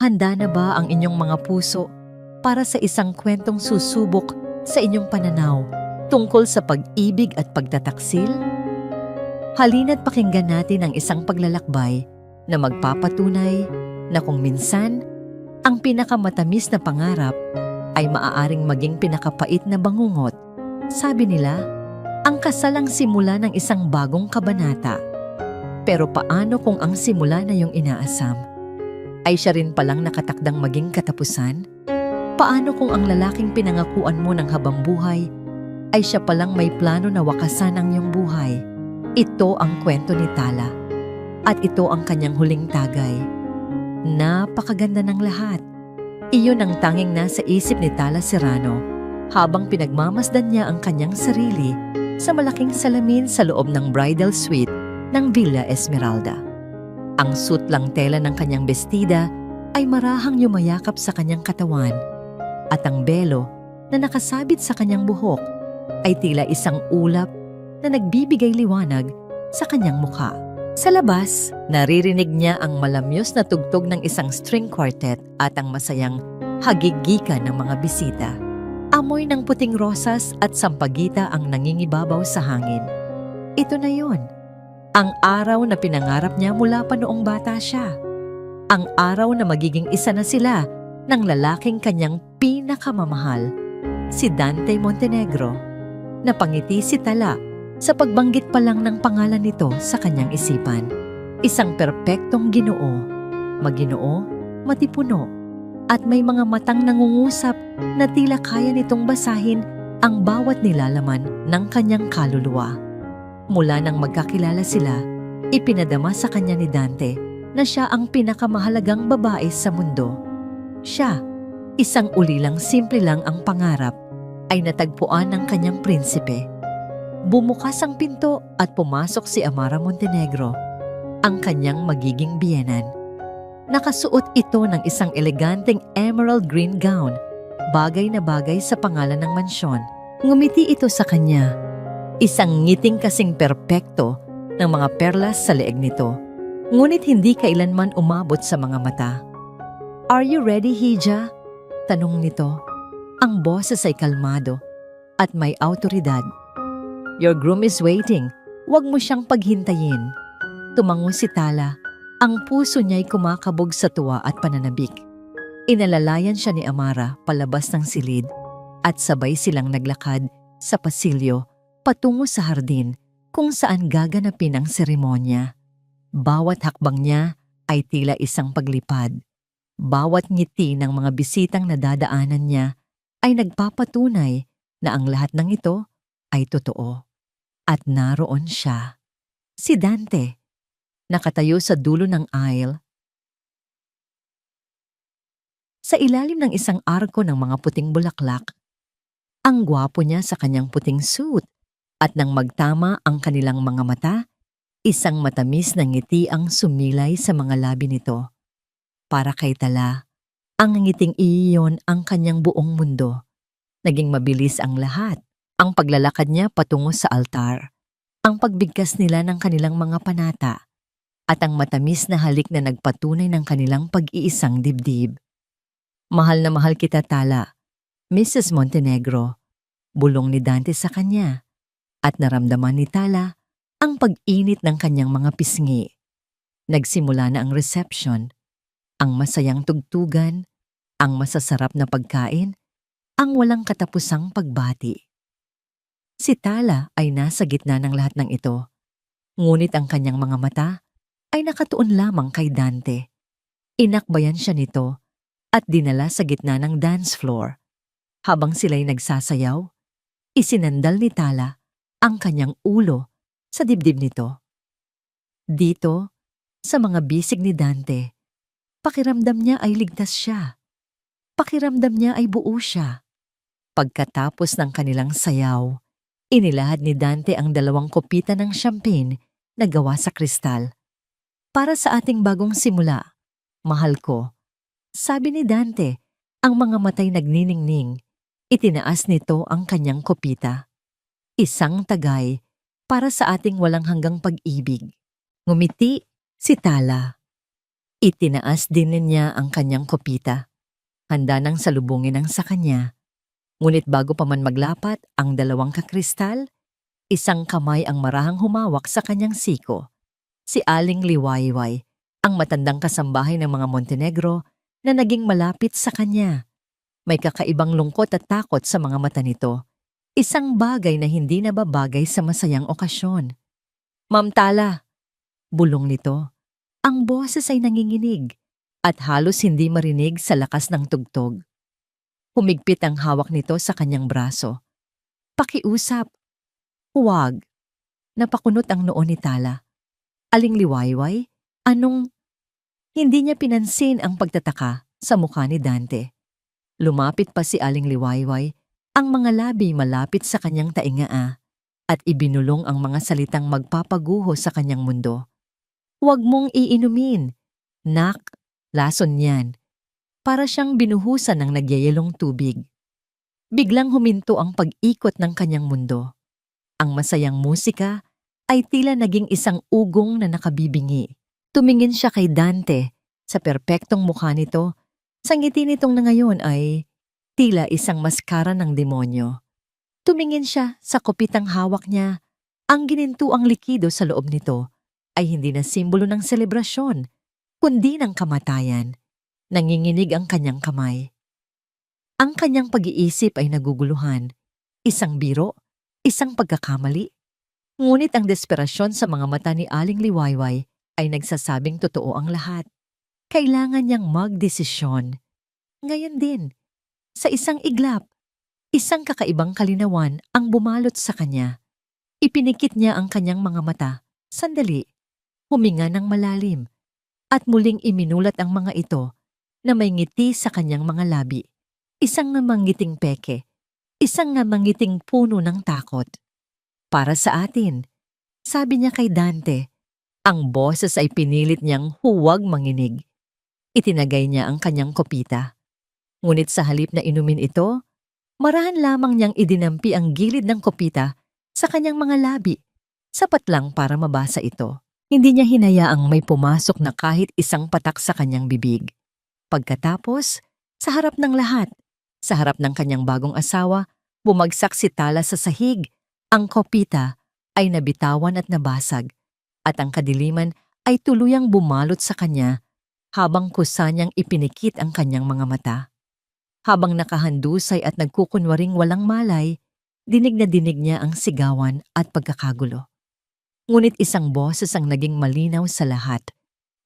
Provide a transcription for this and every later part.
Handa na ba ang inyong mga puso para sa isang kwentong susubok sa inyong pananaw tungkol sa pag-ibig at pagtataksil? Halina't pakinggan natin ang isang paglalakbay na magpapatunay na kung minsan ang pinakamatamis na pangarap ay maaaring maging pinakapait na bangungot. Sabi nila, ang kasal ang simula ng isang bagong kabanata. Pero paano kung ang simula na yung inaasam ay siya rin palang nakatakdang maging katapusan? Paano kung ang lalaking pinangakuan mo ng habang buhay ay siya palang may plano na wakasan ang iyong buhay? Ito ang kwento ni Tala at ito ang kanyang huling tagay. Napakaganda ng lahat. Iyon ang tanging nasa isip ni Tala Serrano habang pinagmamasdan niya ang kanyang sarili sa malaking salamin sa loob ng bridal suite ng Villa Esmeralda. Ang sutlang tela ng kanyang bestida ay marahang yumayakap sa kanyang katawan at ang belo na nakasabit sa kanyang buhok ay tila isang ulap na nagbibigay liwanag sa kanyang mukha. Sa labas, naririnig niya ang malamyos na tugtog ng isang string quartet at ang masayang hagigikan ng mga bisita. Amoy ng puting rosas at sampagita ang nangingibabaw sa hangin. Ito na yon. Ang araw na pinangarap niya mula pa noong bata siya. Ang araw na magiging isa na sila ng lalaking kanyang pinakamamahal, si Dante Montenegro. Napangiti si Tala sa pagbanggit pa lang ng pangalan nito sa kanyang isipan. Isang perpektong Ginoo, maginoo, matipuno, at may mga matang nangungusap na tila kaya nitong basahin ang bawat nilalaman ng kanyang kaluluwa. Mula nang magkakilala sila, ipinadama sa kanya ni Dante na siya ang pinakamahalagang babae sa mundo. Siya, isang ulilang simple lang ang pangarap, ay natagpuan ng kanyang prinsipe. Bumukas ang pinto at pumasok si Amara Montenegro, ang kanyang magiging biyenan. Nakasuot ito ng isang eleganteng emerald green gown, bagay na bagay sa pangalan ng mansyon. Ngumiti ito sa kanya. Isang ngiting kasing perpekto ng mga perlas sa leeg nito, ngunit hindi kailanman umabot sa mga mata. "Are you ready, Hija?" tanong nito. Ang boses ay kalmado at may awtoridad. "Your groom is waiting. Huwag mo siyang paghintayin." Tumango si Tala. Ang puso niya'y kumakabog sa tuwa at pananabik. Inalalayan siya ni Amara palabas ng silid at sabay silang naglakad sa pasilyo patungo sa hardin kung saan gaganapin ang seremonya. Bawat hakbang niya ay tila isang paglipad. Bawat ngiti ng mga bisitang nadadaanan niya ay nagpapatunay na ang lahat ng ito ay totoo. At naroon siya, si Dante, nakatayo sa dulo ng aisle. Sa ilalim ng isang arko ng mga puting bulaklak, ang gwapo niya sa kanyang puting suit. At nang magtama ang kanilang mga mata, isang matamis na ngiti ang sumilay sa mga labi nito. Para kay Tala, ang ngiting iyon ang kanyang buong mundo. Naging mabilis ang lahat. Ang paglalakad niya patungo sa altar, ang pagbigkas nila ng kanilang mga panata, at ang matamis na halik na nagpatunay ng kanilang pag-iisang dibdib. "Mahal na mahal kita, Tala, Mrs. Montenegro," bulong ni Dante sa kanya. At naramdaman ni Tala ang pag-init ng kanyang mga pisngi. Nagsimula na ang reception, ang masayang tugtugan, ang masasarap na pagkain, ang walang katapusang pagbati. Si Tala ay nasa gitna ng lahat ng ito, ngunit ang kanyang mga mata ay nakatuon lamang kay Dante. Inakbayan siya nito at dinala sa gitna ng dance floor. Habang sila'y nagsasayaw, isinandal ni Tala ang kanyang ulo sa dibdib nito. Dito, sa mga bisig ni Dante, pakiramdam niya ay ligtas siya. Pakiramdam niya ay buo siya. Pagkatapos ng kanilang sayaw, inilahad ni Dante ang 2 kopita ng champagne na gawa sa kristal. "Para sa ating bagong simula, mahal ko," sabi ni Dante, ang mga matay nagniningning. Itinaas nito ang kanyang kopita. Isang tagay para sa ating walang hanggang pag-ibig. Ngumiti si Tala. Itinaas din niya ang kanyang kopita. Handa nang salubungin ang sa kanya. Ngunit bago pa man maglapat ang dalawang kakristal, isang kamay ang marahang humawak sa kanyang siko. Si Aling Liwayway, ang matandang kasambahay ng mga Montenegro na naging malapit sa kanya. May kakaibang lungkot at takot sa mga mata nito. Isang bagay na hindi nababagay sa masayang okasyon. "Ma'am Tala," bulong nito. Ang boses ay nanginginig at halos hindi marinig sa lakas ng tugtog. Humigpit ang hawak nito sa kanyang braso. "Pakiusap." "Huwag." Napakunot ang noo ni Tala. "Aling Liwayway, anong..." Hindi niya pinansin ang pagtataka sa mukha ni Dante. Lumapit pa si Aling Liwayway, ang mga labi malapit sa kanyang taingaa at ibinulong ang mga salitang magpapaguho sa kanyang mundo. "Huwag mong iinumin. Nak, lason yan." Para siyang binuhusan ng nagyayelong tubig. Biglang huminto ang pag-ikot ng kanyang mundo. Ang masayang musika ay tila naging isang ugong na nakabibingi. Tumingin siya kay Dante. Sa perpektong mukha nito, sa ngiti nitong na ngayon ay tila isang maskara ng demonyo. Tumingin siya sa kopitang hawak niya. Ang ginintuang likido sa loob nito ay hindi na simbolo ng selebrasyon, kundi ng kamatayan. Nanginginig ang kanyang kamay. Ang kanyang pag-iisip ay naguguluhan. Isang biro, isang pagkakamali. Ngunit ang desperasyon sa mga mata ni Aling Liwayway ay nagsasabing totoo ang lahat. Kailangan niyang magdesisyon. Ngayon din, sa isang iglap, isang kakaibang kalinawan ang bumalot sa kanya. Ipinikit niya ang kanyang mga mata. Sandali, huminga ng malalim, at muling iminulat ang mga ito na may ngiti sa kanyang mga labi. Isang namangiting peke, isang namangiting puno ng takot. "Para sa atin," sabi niya kay Dante. Ang boses ay pinilit niyang huwag manginig. Itinagay niya ang kanyang kopita. Ngunit sa halip na inumin ito, marahan lamang niyang idinampi ang gilid ng kopita sa kanyang mga labi, sapat lang para mabasa ito. Hindi niya hinayaang may pumasok na kahit isang patak sa kanyang bibig. Pagkatapos, sa harap ng lahat, sa harap ng kanyang bagong asawa, bumagsak si Tala sa sahig. Ang kopita ay nabitawan at nabasag, at ang kadiliman ay tuluyang bumalot sa kanya habang kusa niyang ipinikit ang kanyang mga mata. Habang nakahandusay at nagkukunwaring walang malay, dinig na dinig niya ang sigawan at pagkakagulo. Ngunit isang boses ang naging malinaw sa lahat.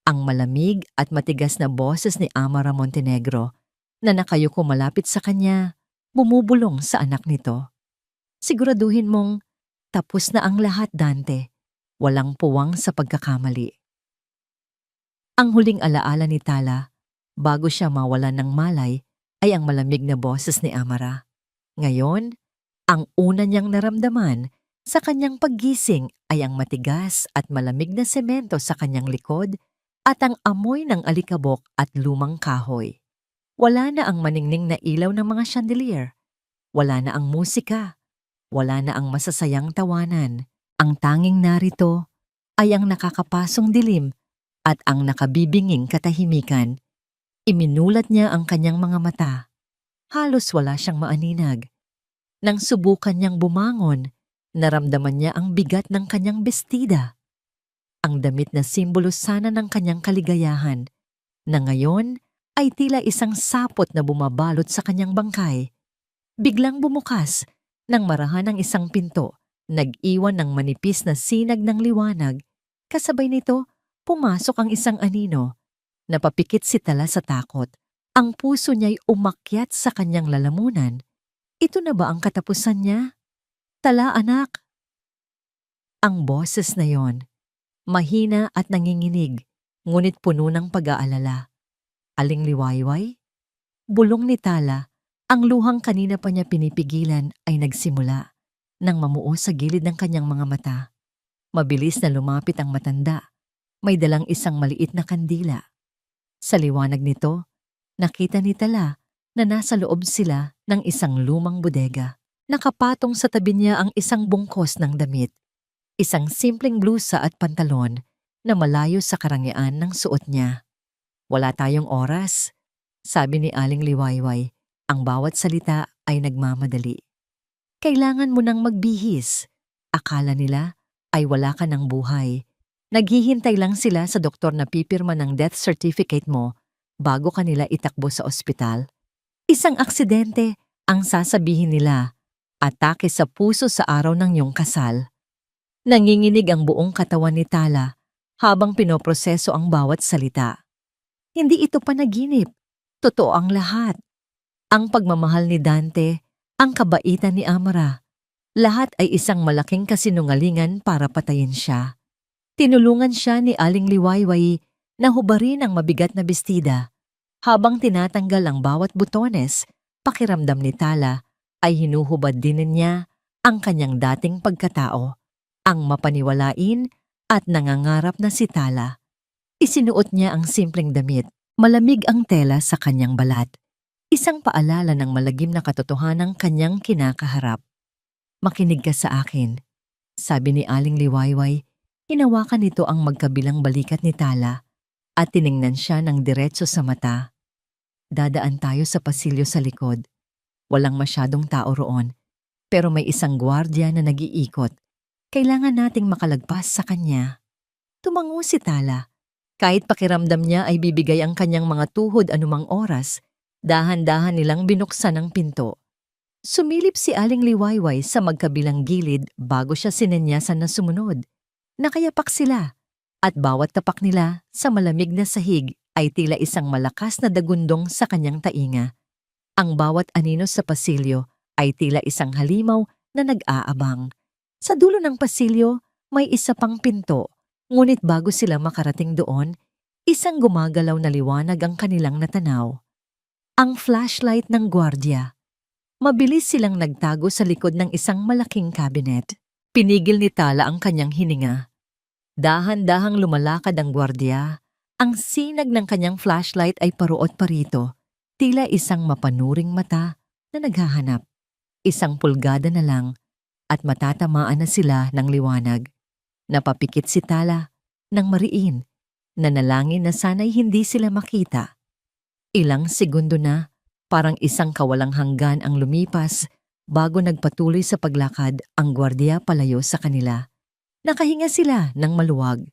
Ang malamig at matigas na boses ni Amara Montenegro na nakayuko malapit sa kanya, bumubulong sa anak nito. "Siguraduhin mong tapos na ang lahat, Dante. Walang puwang sa pagkakamali." Ang huling alaala ni Tala, bago siya mawalan ng malay, ay ang malamig na boses ni Amara. Ngayon, ang una niyang naramdaman sa kanyang paggising ay ang matigas at malamig na semento sa kanyang likod at ang amoy ng alikabok at lumang kahoy. Wala na ang maningning na ilaw ng mga chandelier. Wala na ang musika. Wala na ang masasayang tawanan. Ang tanging narito ay ang nakakapasong dilim at ang nakabibinging katahimikan. Iminulat niya ang kanyang mga mata. Halos wala siyang maaninag. Nang subukan niyang bumangon, naramdaman niya ang bigat ng kanyang bestida. Ang damit na simbolo sana ng kanyang kaligayahan, na ngayon ay tila isang sapot na bumabalot sa kanyang bangkay. Biglang bumukas nang marahan ng isang pinto, nag-iwan ng manipis na sinag ng liwanag. Kasabay nito, pumasok ang isang anino. Napapikit si Tala sa takot. Ang puso niya'y umakyat sa kanyang lalamunan. Ito na ba ang katapusan niya? "Tala, anak." Ang boses na yon, mahina at nanginginig, ngunit puno ng pag-aalala. "Aling Liwayway?" Bulong ni Tala. Ang luhang kanina pa niya pinipigilan ay nagsimula nang mamuo sa gilid ng kanyang mga mata. Mabilis na lumapit ang matanda. May dalang isang maliit na kandila. Sa liwanag nito, nakita ni Tala na nasa loob sila ng isang lumang bodega. Nakapatong sa tabi niya ang isang bungkos ng damit. Isang simpleng blusa at pantalon na malayo sa karangyaan ng suot niya. Wala tayong oras, sabi ni Aling Liwayway. Ang bawat salita ay nagmamadali. Kailangan mo nang magbihis. Akala nila ay wala ka ng buhay. Naghihintay lang sila sa doktor na pipirma ng death certificate mo bago kanila itakbo sa ospital. Isang aksidente ang sasabihin nila. Atake sa puso sa araw ng iyong kasal. Nanginginig ang buong katawan ni Tala habang pinoproseso ang bawat salita. Hindi ito panaginip. Totoo ang lahat. Ang pagmamahal ni Dante, ang kabaitan ni Amara. Lahat ay isang malaking kasinungalingan para patayin siya. Tinulungan siya ni Aling Liwayway na hubarin ang mabigat na bestida. Habang tinatanggal ang bawat butones, pakiramdam ni Tala ay hinuhubad din niya ang kanyang dating pagkatao, ang mapaniwalain at nangangarap na si Tala. Isinuot niya ang simpleng damit, malamig ang tela sa kanyang balat. Isang paalala ng malagim na katotohanang kanyang kinakaharap. Makinig ka sa akin, sabi ni Aling Liwayway. Hinawakan nito ang magkabilang balikat ni Tala at tiningnan siya ng diretso sa mata. Dadaan tayo sa pasilyo sa likod. Walang masyadong tao roon, pero may isang gwardiya na nag-iikot. Kailangan nating makalagpas sa kanya. Tumango si Tala. Kahit pakiramdam niya ay bibigay ang kanyang mga tuhod anumang oras, dahan-dahan nilang binuksan ang pinto. Sumilip si Aling Liwayway sa magkabilang gilid bago siya sinenyasan na sumunod. Nakayapak sila, at bawat tapak nila sa malamig na sahig ay tila isang malakas na dagundong sa kanyang tainga. Ang bawat anino sa pasilyo ay tila isang halimaw na nag-aabang. Sa dulo ng pasilyo, may isa pang pinto. Ngunit bago sila makarating doon, isang gumagalaw na liwanag ang kanilang natanaw. Ang flashlight ng gwardiya. Mabilis silang nagtago sa likod ng isang malaking cabinet. Pinigil ni Tala ang kanyang hininga. Dahan-dahang lumalakad ang gwardiya. Ang sinag ng kanyang flashlight ay paruot parito. Tila isang mapanuring mata na naghahanap. Isang pulgada na lang at matatamaan na sila ng liwanag. Napapikit si Tala ng mariin, nanalangin na sana'y hindi sila makita. Ilang segundo na, parang isang kawalang hanggan ang lumipas bago nagpatuloy sa paglakad ang gwardiya palayo sa kanila. Nakahinga sila ng maluwag.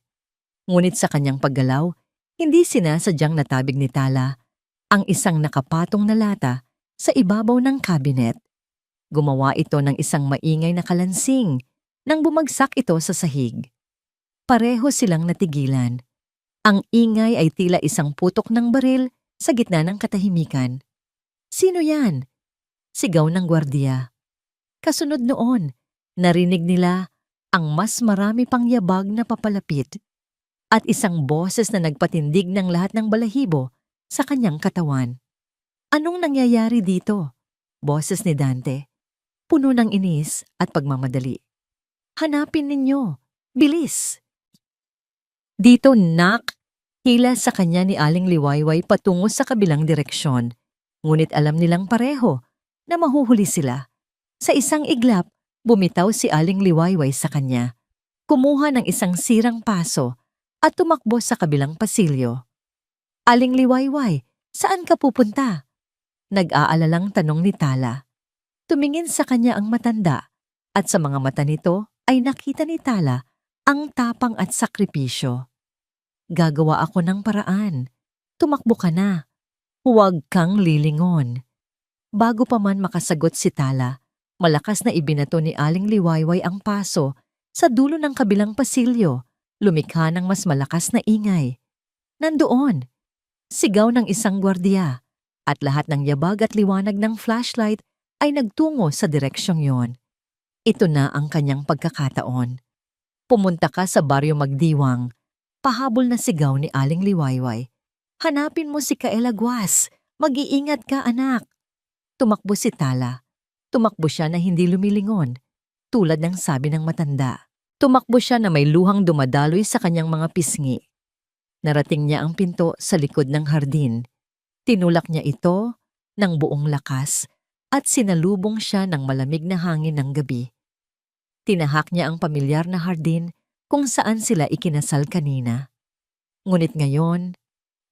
Ngunit sa kanyang paggalaw, hindi sinasadyang natabig ni Tala ang isang nakapatong na lata sa ibabaw ng cabinet. Gumawa ito ng isang maingay na kalansing nang bumagsak ito sa sahig. Pareho silang natigilan. Ang ingay ay tila isang putok ng baril sa gitna ng katahimikan. Sino yan? Sigaw ng gwardiya. Kasunod noon, narinig nila ang mas marami pang yabag na papalapit at isang boses na nagpatindig ng lahat ng balahibo sa kanyang katawan. Anong nangyayari dito? Boses ni Dante, puno ng inis at pagmamadali. Hanapin ninyo. Bilis! Dito, nak! Hila sa kanya ni Aling Liwayway patungo sa kabilang direksyon. Ngunit alam nilang pareho na mahuhuli sila. Sa isang iglap, bumitaw si Aling Liwayway sa kanya. Kumuha ng isang sirang paso at tumakbo sa kabilang pasilyo. Aling Liwayway, saan ka pupunta? Nag-aalalang tanong ni Tala. Tumingin sa kanya ang matanda at sa mga mata nito ay nakita ni Tala ang tapang at sakripisyo. Gagawa ako ng paraan. Tumakbo ka na. Huwag kang lilingon. Bago pa man makasagot si Tala, malakas na ibinato ni Aling Liwayway ang paso sa dulo ng kabilang pasilyo, lumikha ng mas malakas na ingay. Nandoon, sigaw ng isang gwardiya, at lahat ng yabag at liwanag ng flashlight ay nagtungo sa direksyong yon. Ito na ang kanyang pagkakataon. Pumunta ka sa Baryo Magdiwang. Pahabol na sigaw ni Aling Liwayway. Hanapin mo si Kaela Guas. Mag-iingat ka, anak. Tumakbo si Tala. Tumakbo siya na hindi lumilingon, tulad ng sabi ng matanda. Tumakbo siya na may luhang dumadaloy sa kanyang mga pisngi. Narating niya ang pinto sa likod ng hardin. Tinulak niya ito ng buong lakas at sinalubong siya ng malamig na hangin ng gabi. Tinahak niya ang pamilyar na hardin kung saan sila ikinasal kanina. Ngunit ngayon,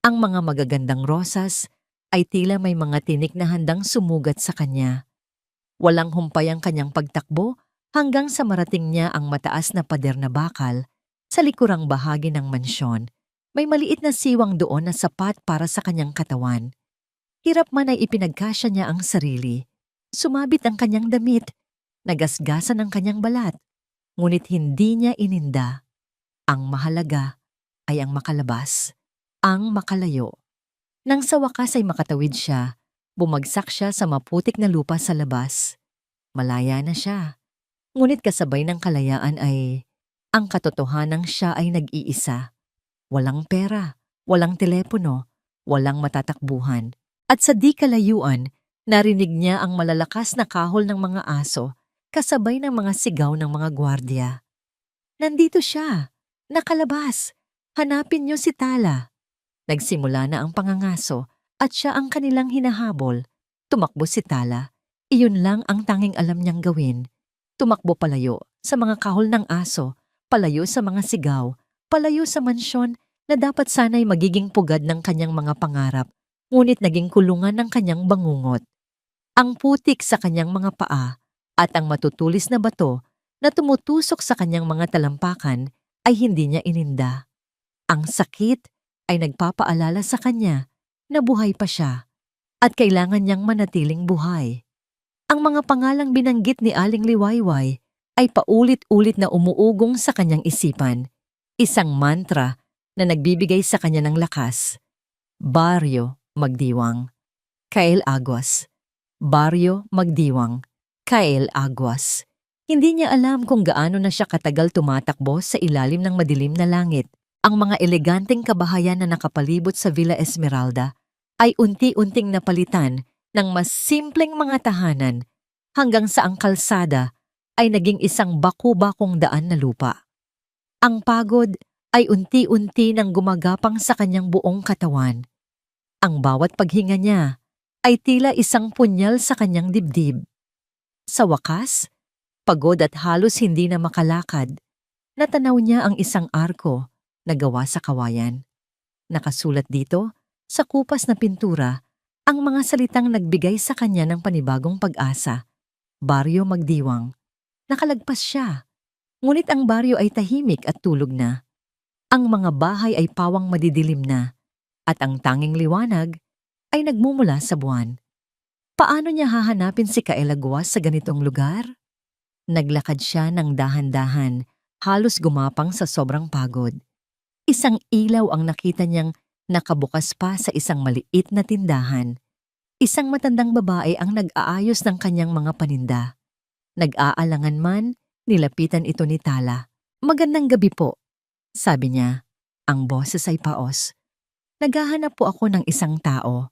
Ang mga magagandang rosas ay tila may mga tinik na handang sumugat sa kanya. Walang humpay ang kanyang pagtakbo hanggang sa marating niya ang mataas na pader na bakal sa likurang bahagi ng mansyon. May maliit na siwang doon na sapat para sa kanyang katawan. Hirap man ay ipinagkasya niya ang sarili. Sumabit ang kanyang damit, nagasgasan ang kanyang balat, ngunit hindi niya ininda. Ang mahalaga ay ang makalabas, ang makalayo. Nang sa wakas ay makatawid siya, bumagsak siya sa maputik na lupa sa labas. Malaya na siya. Ngunit kasabay ng kalayaan ay ang katotohanang siya ay nag-iisa. Walang pera, walang telepono, walang matatakbuhan. At sa di kalayuan, narinig niya ang malalakas na kahol ng mga aso kasabay ng mga sigaw ng mga gwardya. Nandito siya! Nakalabas! Hanapin niyo si Tala! Nagsimula na ang pangangaso at siya ang kanilang hinahabol. Tumakbo si Tala. Iyon lang ang tanging alam niyang gawin. Tumakbo palayo sa mga kahol ng aso, palayo sa mga sigaw, palayo sa mansyon na dapat sana'y magiging pugad ng kanyang mga pangarap, ngunit naging kulungan ng kanyang bangungot. Ang putik sa kanyang mga paa at ang matutulis na bato na tumutusok sa kanyang mga talampakan ay hindi niya ininda. Ang sakit ay nagpapaalala sa kanya na buhay pa siya at kailangan niyang manatiling buhay. Ang mga pangalang binanggit ni Aling Liwayway ay paulit-ulit na umuugong sa kanyang isipan. Isang mantra na nagbibigay sa kanya ng lakas. Baryo Magdiwang, Kael Aguas. Baryo Magdiwang, Kael Aguas. Hindi niya alam kung gaano na siya katagal tumatakbo sa ilalim ng madilim na langit. Ang mga eleganteng kabahayan na nakapalibot sa Villa Esmeralda ay unti-unting napalitan ng mas simpleng mga tahanan hanggang sa ang kalsada ay naging isang baku-bakong daan na lupa. Ang pagod ay unti-unti nang gumagapang sa kanyang buong katawan. Ang bawat paghinga niya ay tila isang punyal sa kanyang dibdib. Sa wakas, pagod at halos hindi na makalakad, natanaw niya ang isang arko na gawa sa kawayan. Nakasulat dito, sa kupas na pintura, ang mga salitang nagbigay sa kanya ng panibagong pag-asa. Baryo Magdiwang. Nakalagpas siya. Ngunit ang baryo ay tahimik at tulog na. Ang mga bahay ay pawang madidilim na. At ang tanging liwanag ay nagmumula sa buwan. Paano niya hahanapin si Kael Aguas sa ganitong lugar? Naglakad siya ng dahan-dahan, halos gumapang sa sobrang pagod. Isang ilaw ang nakita niyang nakabukas pa sa isang maliit na tindahan. Isang matandang babae ang nag-aayos ng kanyang mga paninda. Nag-aalangan man, nilapitan ito ni Tala. "Magandang gabi po," sabi niya. Ang boses ay paos. "Naghahanap po ako ng isang tao.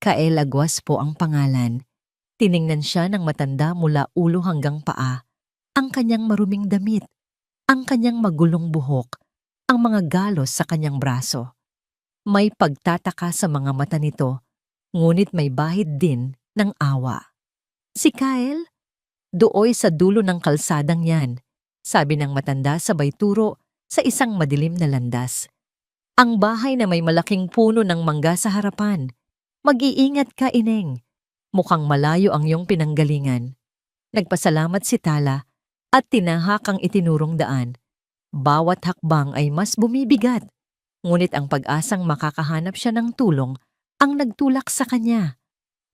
Kael Aguas po ang pangalan." Tiningnan siya ng matanda mula ulo hanggang paa. Ang kanyang maruming damit, ang kanyang magulong buhok, ang mga galos sa kanyang braso. May pagtataka sa mga mata nito, ngunit may bahid din ng awa. "Si Kael? Dooy sa dulo ng kalsadang yan," sabi ng matanda sabay turo sa isang madilim na landas. "Ang bahay na may malaking puno ng mangga sa harapan. Mag-iingat ka, ineng. Mukhang malayo ang iyong pinanggalingan." Nagpasalamat si Tala at tinahak ang itinurong daan. Bawat hakbang ay mas bumibigat, ngunit ang pag-asang makakahanap siya ng tulong ang nagtulak sa kanya.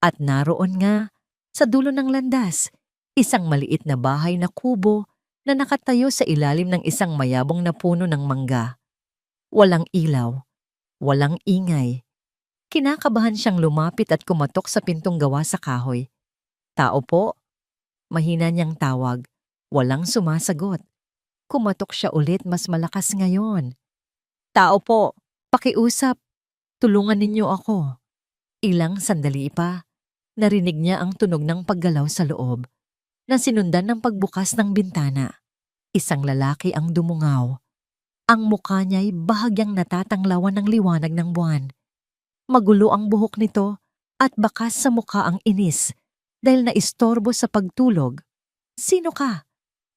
At naroon nga, sa dulo ng landas, isang maliit na bahay na kubo na nakatayo sa ilalim ng isang mayabong na puno ng mangga. Walang ilaw, walang ingay. Kinakabahan siyang lumapit at kumatok sa pintong gawa sa kahoy. "Tao po?" Mahina niyang tawag. Walang sumasagot. Kumatok siya ulit, mas malakas ngayon. "Tao po, pakiusap. Tulungan ninyo ako." Ilang sandali pa, narinig niya ang tunog ng paggalaw sa loob, na sinundan ng pagbukas ng bintana. Isang lalaki ang dumungaw. Ang mukha niya'y bahagyang natatanglawan ng liwanag ng buwan. Magulo ang buhok nito at bakas sa mukha ang inis dahil naistorbo sa pagtulog. "Sino ka?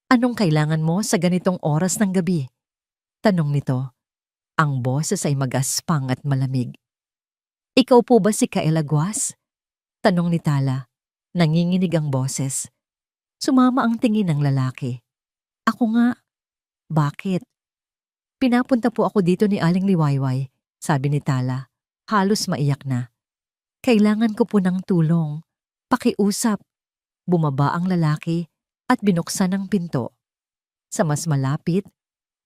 Anong kailangan mo sa ganitong oras ng gabi?" tanong nito. Ang boses ay magaspang at malamig. Ikaw po ba si Kael Aguas? Tanong ni Tala. Nanginginig ang boses. Sumama ang tingin ng lalaki. Ako nga. Bakit? Pinapunta po ako dito ni Aling Liwayway, sabi ni Tala. Halos maiyak na. Kailangan ko po ng tulong. Pakiusap. Bumaba ang lalaki at binuksan ang pinto. Sa mas malapit,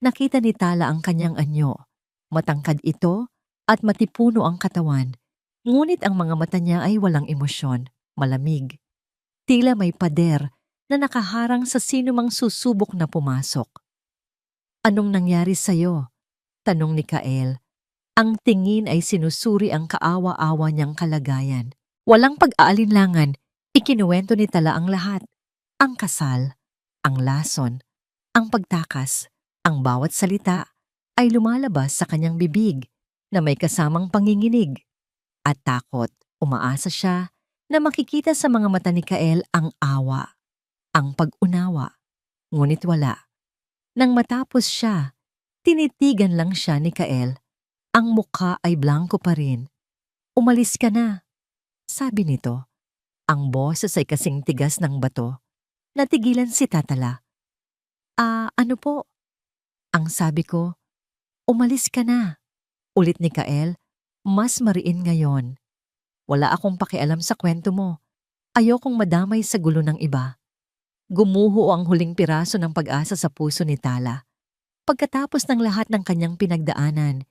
nakita ni Tala ang kanyang anyo. Matangkad ito at matipuno ang katawan. Ngunit ang mga mata niya ay walang emosyon, malamig. Tila may pader na nakaharang sa sinumang susubok na pumasok. Anong nangyari sa'yo? Tanong ni Kael. Ang tingin ay sinusuri ang kaawa-awa niyang kalagayan. Walang pag-aalinlangan, ikinuwento ni Tala ang lahat. Ang kasal, ang lason, ang pagtakas, ang bawat salita ay lumalabas sa kanyang bibig na may kasamang panginginig. At takot, umaasa siya na makikita sa mga mata ni Kael ang awa, ang pag-unawa. Ngunit wala. Nang matapos siya, tinitigan lang siya ni Kael. Ang mukha ay blanko pa rin. Umalis ka na, sabi nito. Ang boses ay kasing tigas ng bato. Natigilan si Tatala. Ano po? Ang sabi ko, umalis ka na. Ulit ni Kael, mas mariin ngayon. Wala akong pakialam sa kwento mo. Ayokong madamay sa gulo ng iba. Gumuho ang huling piraso ng pag-asa sa puso ni Tala. Pagkatapos ng lahat ng kanyang pinagdaanan,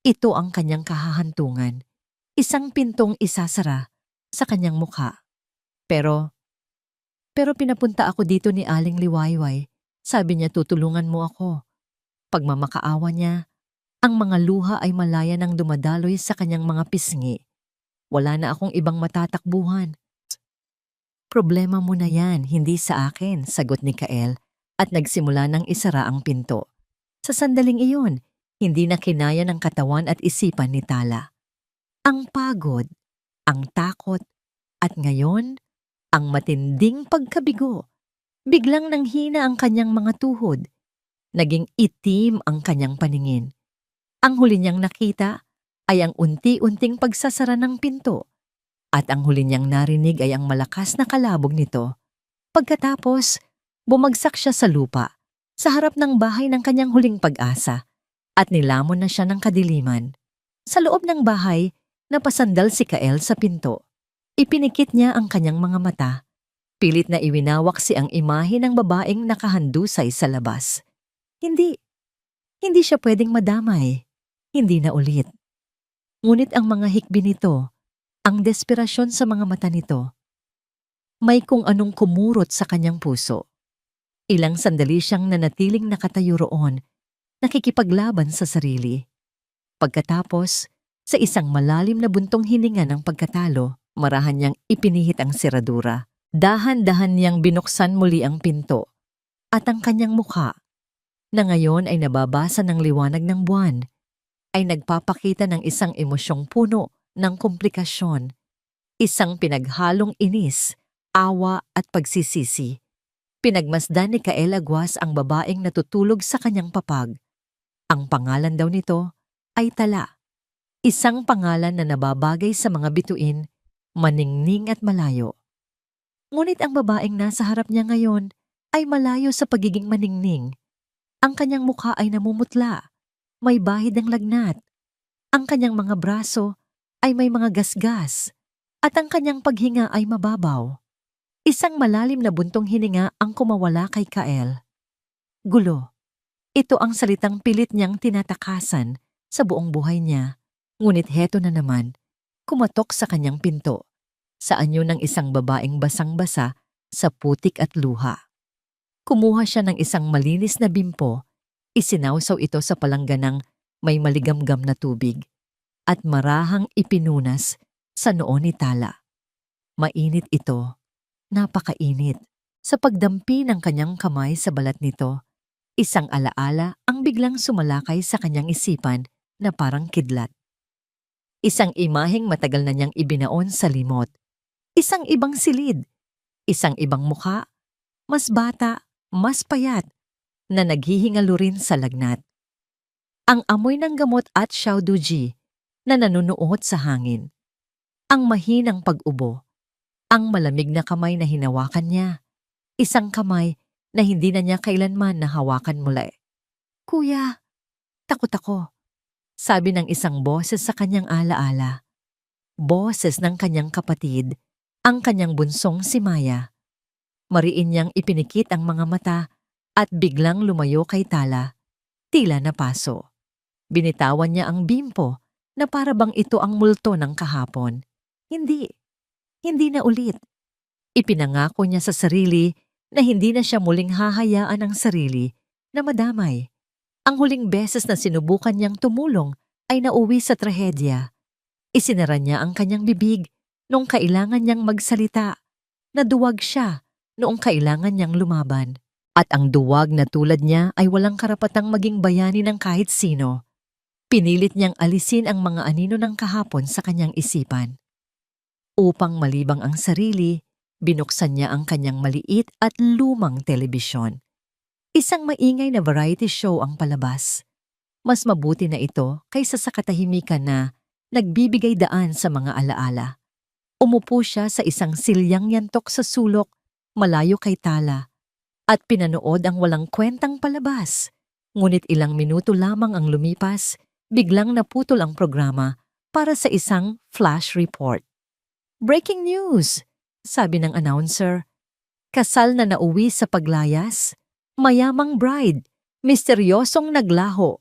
ito ang kanyang kahahantungan. Isang pintong isasara sa kanyang mukha. Pero pinapunta ako dito ni Aling Liwayway. Sabi niya tutulungan mo ako. Pagmamakaawa niya, ang mga luha ay malaya nang dumadaloy sa kanyang mga pisngi. Wala na akong ibang matatakbuhan. Problema mo na yan, hindi sa akin, sagot ni Kael at nagsimula ng isara ang pinto. Sa sandaling iyon, hindi na kinaya ng katawan at isipan ni Tala. Ang pagod, ang takot, at ngayon, ang matinding pagkabigo. Biglang nanghina ang kanyang mga tuhod. Naging itim ang kanyang paningin. Ang huli niyang nakita ay ang unti-unting pagsasara ng pinto. At ang huli niyang narinig ay ang malakas na kalabog nito. Pagkatapos, bumagsak siya sa lupa, sa harap ng bahay ng kanyang huling pag-asa, at nilamon na siya ng kadiliman. Sa loob ng bahay, napasandal si Kael sa pinto. Ipinikit niya ang kanyang mga mata. Pilit na iwinawak ang imahe ng babaeng nakahandusay sa labas. Hindi siya pwedeng madamay. Hindi na ulit. Ngunit ang mga hikbi nito, ang desperasyon sa mga mata nito, may kung anong kumurot sa kanyang puso. Ilang sandali siyang nanatiling nakatayo roon, nakikipaglaban sa sarili. Pagkatapos, sa isang malalim na buntong hininga ng pagkatalo, marahan niyang ipinihit ang seradura. Dahan-dahan niyang binuksan muli ang pinto. At ang kanyang mukha, na ngayon ay nababasa ng liwanag ng buwan, ay nagpapakita ng isang emosyong puno ng komplikasyon. Isang pinaghalong inis, awa at pagsisisi. Pinagmasdan ni Kael Aguas ang babaeng natutulog sa kanyang papag. Ang pangalan daw nito ay Tala. Isang pangalan na nababagay sa mga bituin, maningning at malayo. Ngunit ang babaeng nasa harap niya ngayon ay malayo sa pagiging maningning. Ang kanyang mukha ay namumutla, may bahid ng lagnat. Ang kanyang mga braso ay may mga gasgas at ang kanyang paghinga ay mababaw. Isang malalim na buntong hininga ang kumawala kay Kael. Gulo. Ito ang salitang pilit niyang tinatakasan sa buong buhay niya. Ngunit heto na naman, kumatok sa kanyang pinto. Sa anyo ng isang babaeng basang-basa sa putik at luha. Kumuha siya ng isang malinis na bimpo, isinawsaw ito sa palangganang may maligamgam na tubig, at marahang ipinunas sa noo ni Tala. Mainit ito, napakainit. Sa pagdampi ng kanyang kamay sa balat nito, isang alaala ang biglang sumalakay sa kanyang isipan na parang kidlat. Isang imaheng matagal na niyang ibinaon sa limot. Isang ibang silid, isang ibang mukha, mas bata, mas payat, na naghihingalo rin sa lagnat. Ang amoy ng gamot at xiaoduji na nanunuot sa hangin. Ang mahinang pag-ubo, ang malamig na kamay na hinawakan niya, isang kamay na hindi na niya kailanman nahawakan muli. "Kuya, takot ako," sabi ng isang boses sa kanyang alaala. Boses ng kanyang kapatid, ang kanyang bunsong si Maya. Mariin niyang ipinikit ang mga mata at biglang lumayo kay Tala, tila napaso. Binitawan niya ang bimpo na para bang ito ang multo ng kahapon. Hindi, hindi na ulit. Ipinangako niya sa sarili na hindi na siya muling hahayaan ang sarili na madamay. Ang huling beses na sinubukan niyang tumulong ay nauwi sa trahedya. Isinara niya ang kanyang bibig noong kailangan niyang magsalita. Naduwag siya noong kailangan niyang lumaban. At ang duwag na tulad niya ay walang karapatang maging bayani ng kahit sino. Pinilit niyang alisin ang mga anino ng kahapon sa kanyang isipan. Upang malibang ang sarili, binuksan niya ang kanyang maliit at lumang telebisyon. Isang maingay na variety show ang palabas. Mas mabuti na ito kaysa sa katahimikan na nagbibigay daan sa mga alaala. Umupo siya sa isang silyang yantok sa sulok, malayo kay Tala, at pinanood ang walang kwentang palabas. Ngunit ilang minuto lamang ang lumipas, biglang naputol ang programa para sa isang flash report. "Breaking news!" sabi ng announcer. Kasal na nauwi sa paglayas, mayamang bride, misteryosong naglaho.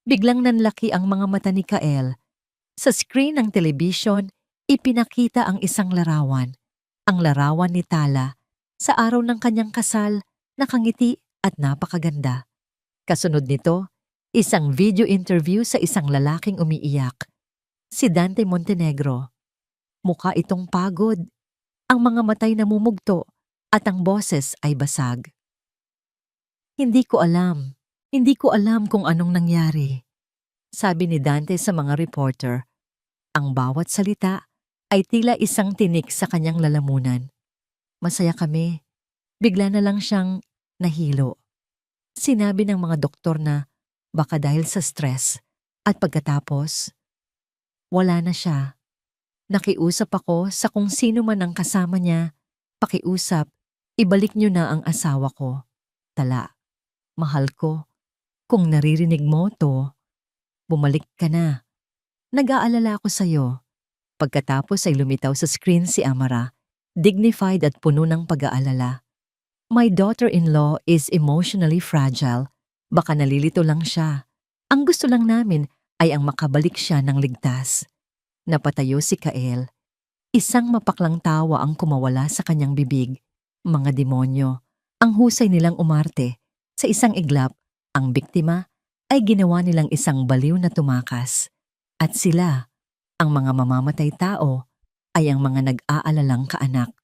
Biglang nanlaki ang mga mata ni Kael. Sa screen ng telebisyon, ipinakita ang isang larawan. Ang larawan ni Tala sa araw ng kanyang kasal, nakangiti at napakaganda. Kasunod nito, isang video interview sa isang lalaking umiiyak. Si Dante Montenegro. Mukha itong pagod. Ang mga matay namumugto at ang boses ay basag. Hindi ko alam kung anong nangyari," sabi ni Dante sa mga reporter. Ang bawat salita ay tila isang tinik sa kanyang lalamunan. "Masaya kami. Bigla na lang siyang nahilo." Sinabi ng mga doktor na baka dahil sa stress at pagkatapos, wala na siya. Nakiusap ako sa kung sino man ang kasama niya. "Pakiusap, ibalik niyo na ang asawa ko. Tala, mahal ko. Kung naririnig mo to, bumalik ka na. Nag-aalala ako sa'yo." Pagkatapos ay lumitaw sa screen si Amara, dignified at puno ng pag-aalala. "My daughter-in-law is emotionally fragile. Baka nalilito lang siya. Ang gusto lang namin ay ang makabalik siya ng ligtas." Napatayo si Kael. Isang mapaklang tawa ang kumawala sa kanyang bibig. Mga demonyo. Ang husay nilang umarte. Sa isang iglap, ang biktima ay ginawa nilang isang baliw na tumakas. At sila, ang mga mamamatay tao, ay ang mga nag-aalalang kaanak.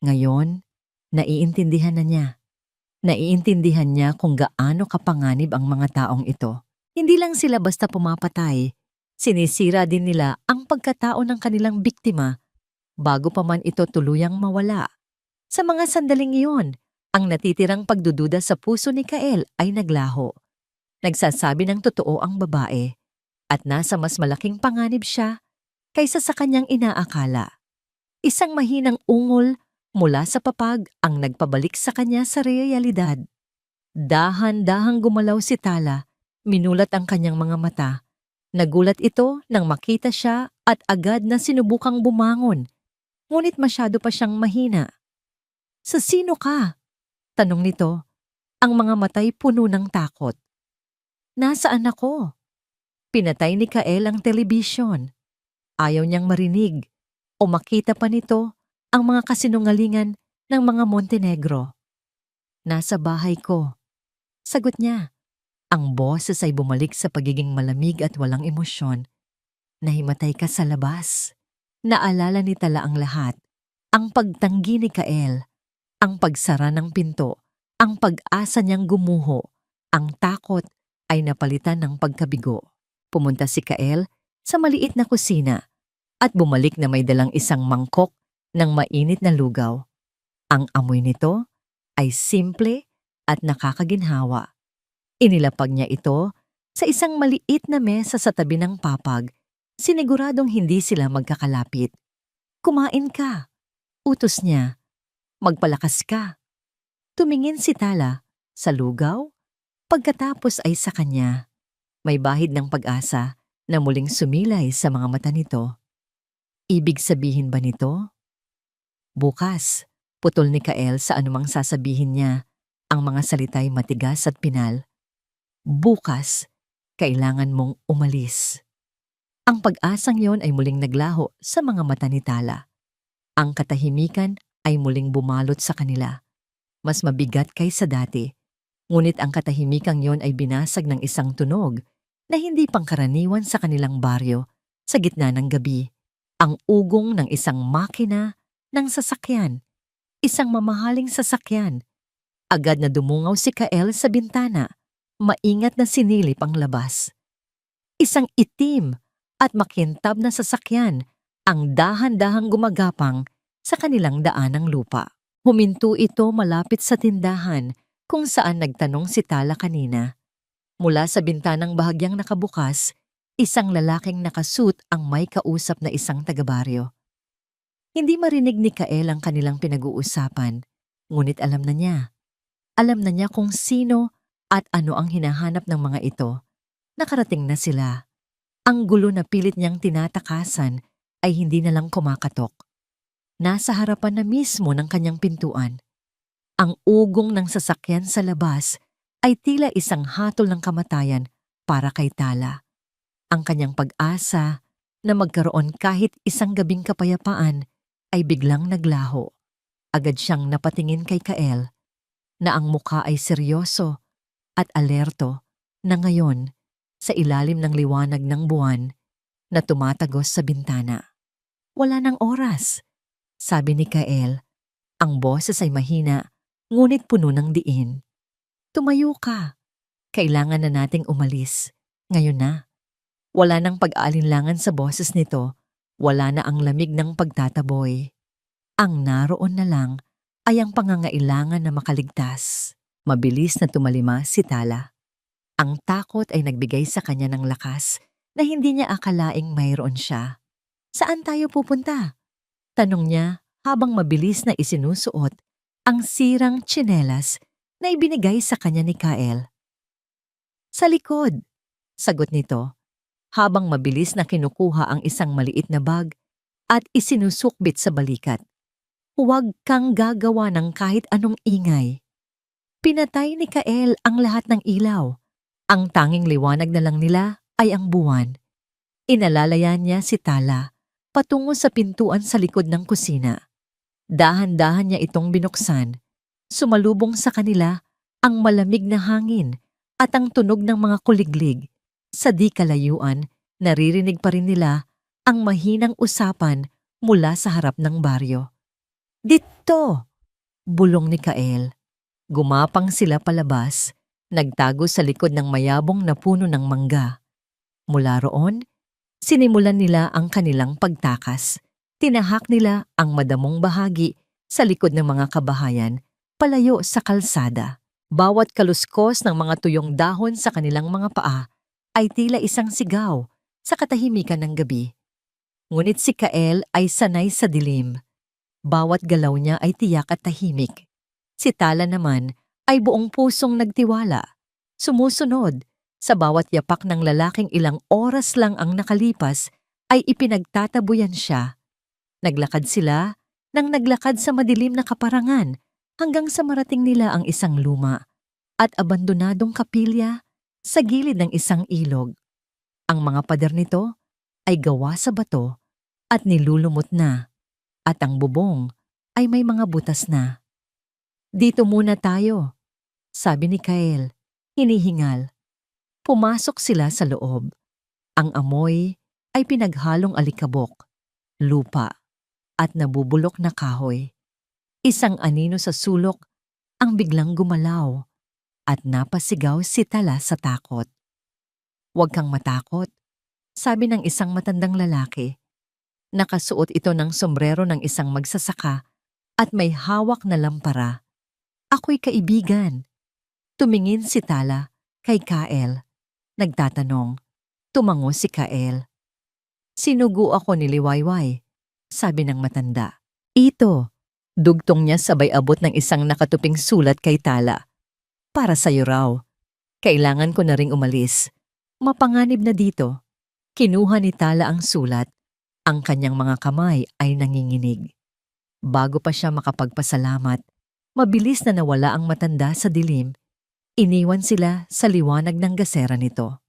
Ngayon, naiintindihan na niya. Naiintindihan niya kung gaano kapanganib ang mga taong ito. Hindi lang sila basta pumapatay. Sinisira din nila ang pagkatao ng kanilang biktima bago pa man ito tuluyang mawala. Sa mga sandaling iyon, ang natitirang pagdududa sa puso ni Kael ay naglaho. Nagsasabi ng totoo ang babae at nasa mas malaking panganib siya kaysa sa kanyang inaakala. Isang mahinang ungol mula sa papag ang nagpabalik sa kanya sa realidad. Dahan-dahang gumalaw si Tala, minulat ang kanyang mga mata. Nagulat ito nang makita siya at agad na sinubukang bumangon. Ngunit masyado pa siyang mahina. "Sa sino ka?" tanong nito. Ang mga matay puno ng takot. "Nasaan ako?" Pinatay ni Kael ang telebisyon. Ayaw niyang marinig o makita pa nito ang mga kasinungalingan ng mga Montenegro. "Nasa bahay ko," sagot niya. Ang boses ay bumalik sa pagiging malamig at walang emosyon. "Nahimatay ka sa labas." Naalala ni Tala ang lahat. Ang pagtanggi ni Kael, ang pagsara ng pinto, ang pag-asa niyang gumuho, ang takot ay napalitan ng pagkabigo. Pumunta si Kael sa maliit na kusina at bumalik na may dalang isang mangkok ng mainit na lugaw. Ang amoy nito ay simple at nakakaginhawa. Inilapag niya ito sa isang maliit na mesa sa tabi ng papag, siniguradong hindi sila magkakalapit. Kumain ka. Utos niya. Magpalakas ka. Tumingin si Tala sa lugaw, pagkatapos ay sa kanya. May bahid ng pag-asa na muling sumilay sa mga mata nito. Ibig sabihin ba nito? Bukas, putol ni Kael sa anumang sasabihin niya. Ang mga salita'y matigas at pinal. Bukas, kailangan mong umalis. Ang pag-asang yon ay muling naglaho sa mga mata ni Tala. Ang katahimikan ay muling bumalot sa kanila. Mas mabigat kaysa dati. Ngunit ang katahimikang yon ay binasag ng isang tunog na hindi pangkaraniwan sa kanilang baryo sa gitna ng gabi. Ang ugong ng isang makina ng sasakyan. Isang mamahaling sasakyan. Agad na dumungaw si Kael sa bintana. Maingat na sinilip ang labas. Isang itim at makintab na sasakyan ang dahan-dahang gumagapang sa kanilang daanang lupa. Huminto ito malapit sa tindahan kung saan nagtanong si Tala kanina. Mula sa bintanang bahagyang nakabukas, isang lalaking nakasuit ang may kausap na isang taga-baryo. Hindi marinig ni Kael ang kanilang pinag-uusapan, ngunit alam na niya. Alam na niya kung sino at ano ang hinahanap ng mga ito. Nakarating na sila. Ang gulo na pilit niyang tinatakasan ay hindi na lang kumakatok. Nasa harapan na mismo ng kanyang pintuan. Ang ugong ng sasakyan sa labas ay tila isang hatol ng kamatayan para kay Tala. Ang kanyang pag-asa na magkaroon kahit isang gabing kapayapaan ay biglang naglaho. Agad siyang napatingin kay Kael na ang mukha ay seryoso at alerto na ngayon sa ilalim ng liwanag ng buwan na tumatagos sa bintana. Wala nang oras, sabi ni Kael. Ang boses ay mahina, ngunit puno ng diin. Tumayo ka. Kailangan na nating umalis. Ngayon na. Wala nang pag-aalinlangan sa boses nito. Wala na ang lamig ng pagtataboy. Ang naroon na lang ay ang pangangailangan na makaligtas. Mabilis na tumalima si Tala. Ang takot ay nagbigay sa kanya ng lakas na hindi niya akalaing mayroon siya. Saan tayo pupunta? Tanong niya habang mabilis na isinusuot ang sirang tsinelas na ibinigay sa kanya ni Kael. Sa likod, sagot nito, habang mabilis na kinukuha ang isang maliit na bag at isinusukbit sa balikat. Huwag kang gagawa ng kahit anong ingay. Pinatay ni Kael ang lahat ng ilaw. Ang tanging liwanag na lang nila ay ang buwan. Inalalayan niya si Tala patungo sa pintuan sa likod ng kusina. Dahan-dahan niya itong binuksan. Sumalubong sa kanila ang malamig na hangin at ang tunog ng mga kuliglig. Sa di kalayuan, naririnig pa rin nila ang mahinang usapan mula sa harap ng baryo. Dito! Bulong ni Kael. Gumapang sila palabas, nagtago sa likod ng mayabong na puno ng mangga. Mula roon, sinimulan nila ang kanilang pagtakas. Tinahak nila ang madamong bahagi sa likod ng mga kabahayan, palayo sa kalsada. Bawat kaluskos ng mga tuyong dahon sa kanilang mga paa ay tila isang sigaw sa katahimikan ng gabi. Ngunit si Kael ay sanay sa dilim. Bawat galaw niya ay tiyak at tahimik. Si Tala naman ay buong pusong nagtiwala. Sumusunod, sa bawat yapak ng lalaking ilang oras lang ang nakalipas ay ipinagtatabuyan siya. Naglakad sila nang naglakad sa madilim na kaparangan hanggang sa marating nila ang isang luma at abandonadong kapilya sa gilid ng isang ilog. Ang mga pader nito ay gawa sa bato at nilulumot na. At ang bubong ay may mga butas na. Dito muna tayo, sabi ni Kael, hinihingal. Pumasok sila sa loob. Ang amoy ay pinaghalong alikabok, lupa, at nabubulok na kahoy. Isang anino sa sulok ang biglang gumalaw at napasigaw si Tala sa takot. Huwag kang matakot, sabi ng isang matandang lalaki. Nakasuot ito ng sombrero ng isang magsasaka at may hawak na lampara. Ako'y kaibigan. Tumingin si Tala kay Kael. Nagtatanong. Tumango si Kael. Sinugo ako ni Liwayway, sabi ng matanda. Ito, dugtong niya sabay abot ng isang nakatuping sulat kay Tala. Para sa'yo raw. Kailangan ko na ring umalis. Mapanganib na dito. Kinuha ni Tala ang sulat. Ang kanyang mga kamay ay nanginginig. Bago pa siya makapagpasalamat, mabilis na nawala ang matanda sa dilim. Iniwan sila sa liwanag ng gasera nito.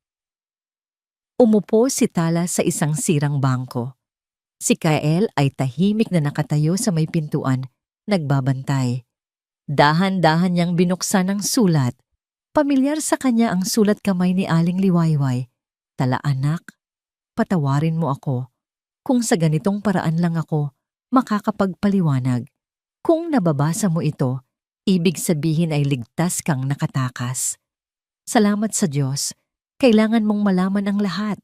Umupo si Tala sa isang sirang bangko. Si Kael ay tahimik na nakatayo sa may pintuan, nagbabantay. Dahan-dahan niyang binuksan ang sulat. Pamilyar sa kanya ang sulat kamay ni Aling Liwayway. Tala anak, patawarin mo ako. Kung sa ganitong paraan lang ako makakapagpaliwanag. Kung nababasa mo ito, ibig sabihin ay ligtas kang nakatakas. Salamat sa Diyos, kailangan mong malaman ang lahat.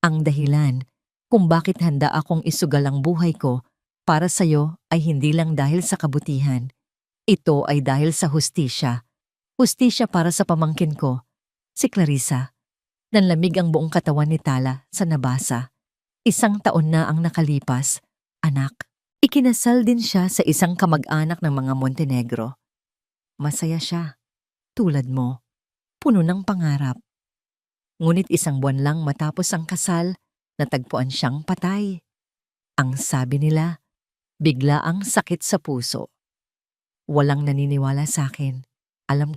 Ang dahilan kung bakit handa akong isugal ang buhay ko para sa'yo ay hindi lang dahil sa kabutihan. Ito ay dahil sa hustisya. Hustisya para sa pamangkin ko, si Clarissa. Nanlamig ang buong katawan ni Tala sa nabasa. 1 taon na ang nakalipas, anak. Ikinasal din siya sa isang kamag-anak ng mga Montenegro. Masaya siya, tulad mo, puno ng pangarap. Ngunit 1 buwan lang matapos ang kasal, natagpuan siyang patay. Ang sabi nila, bigla ang sakit sa puso. Walang naniniwala sa akin. Alam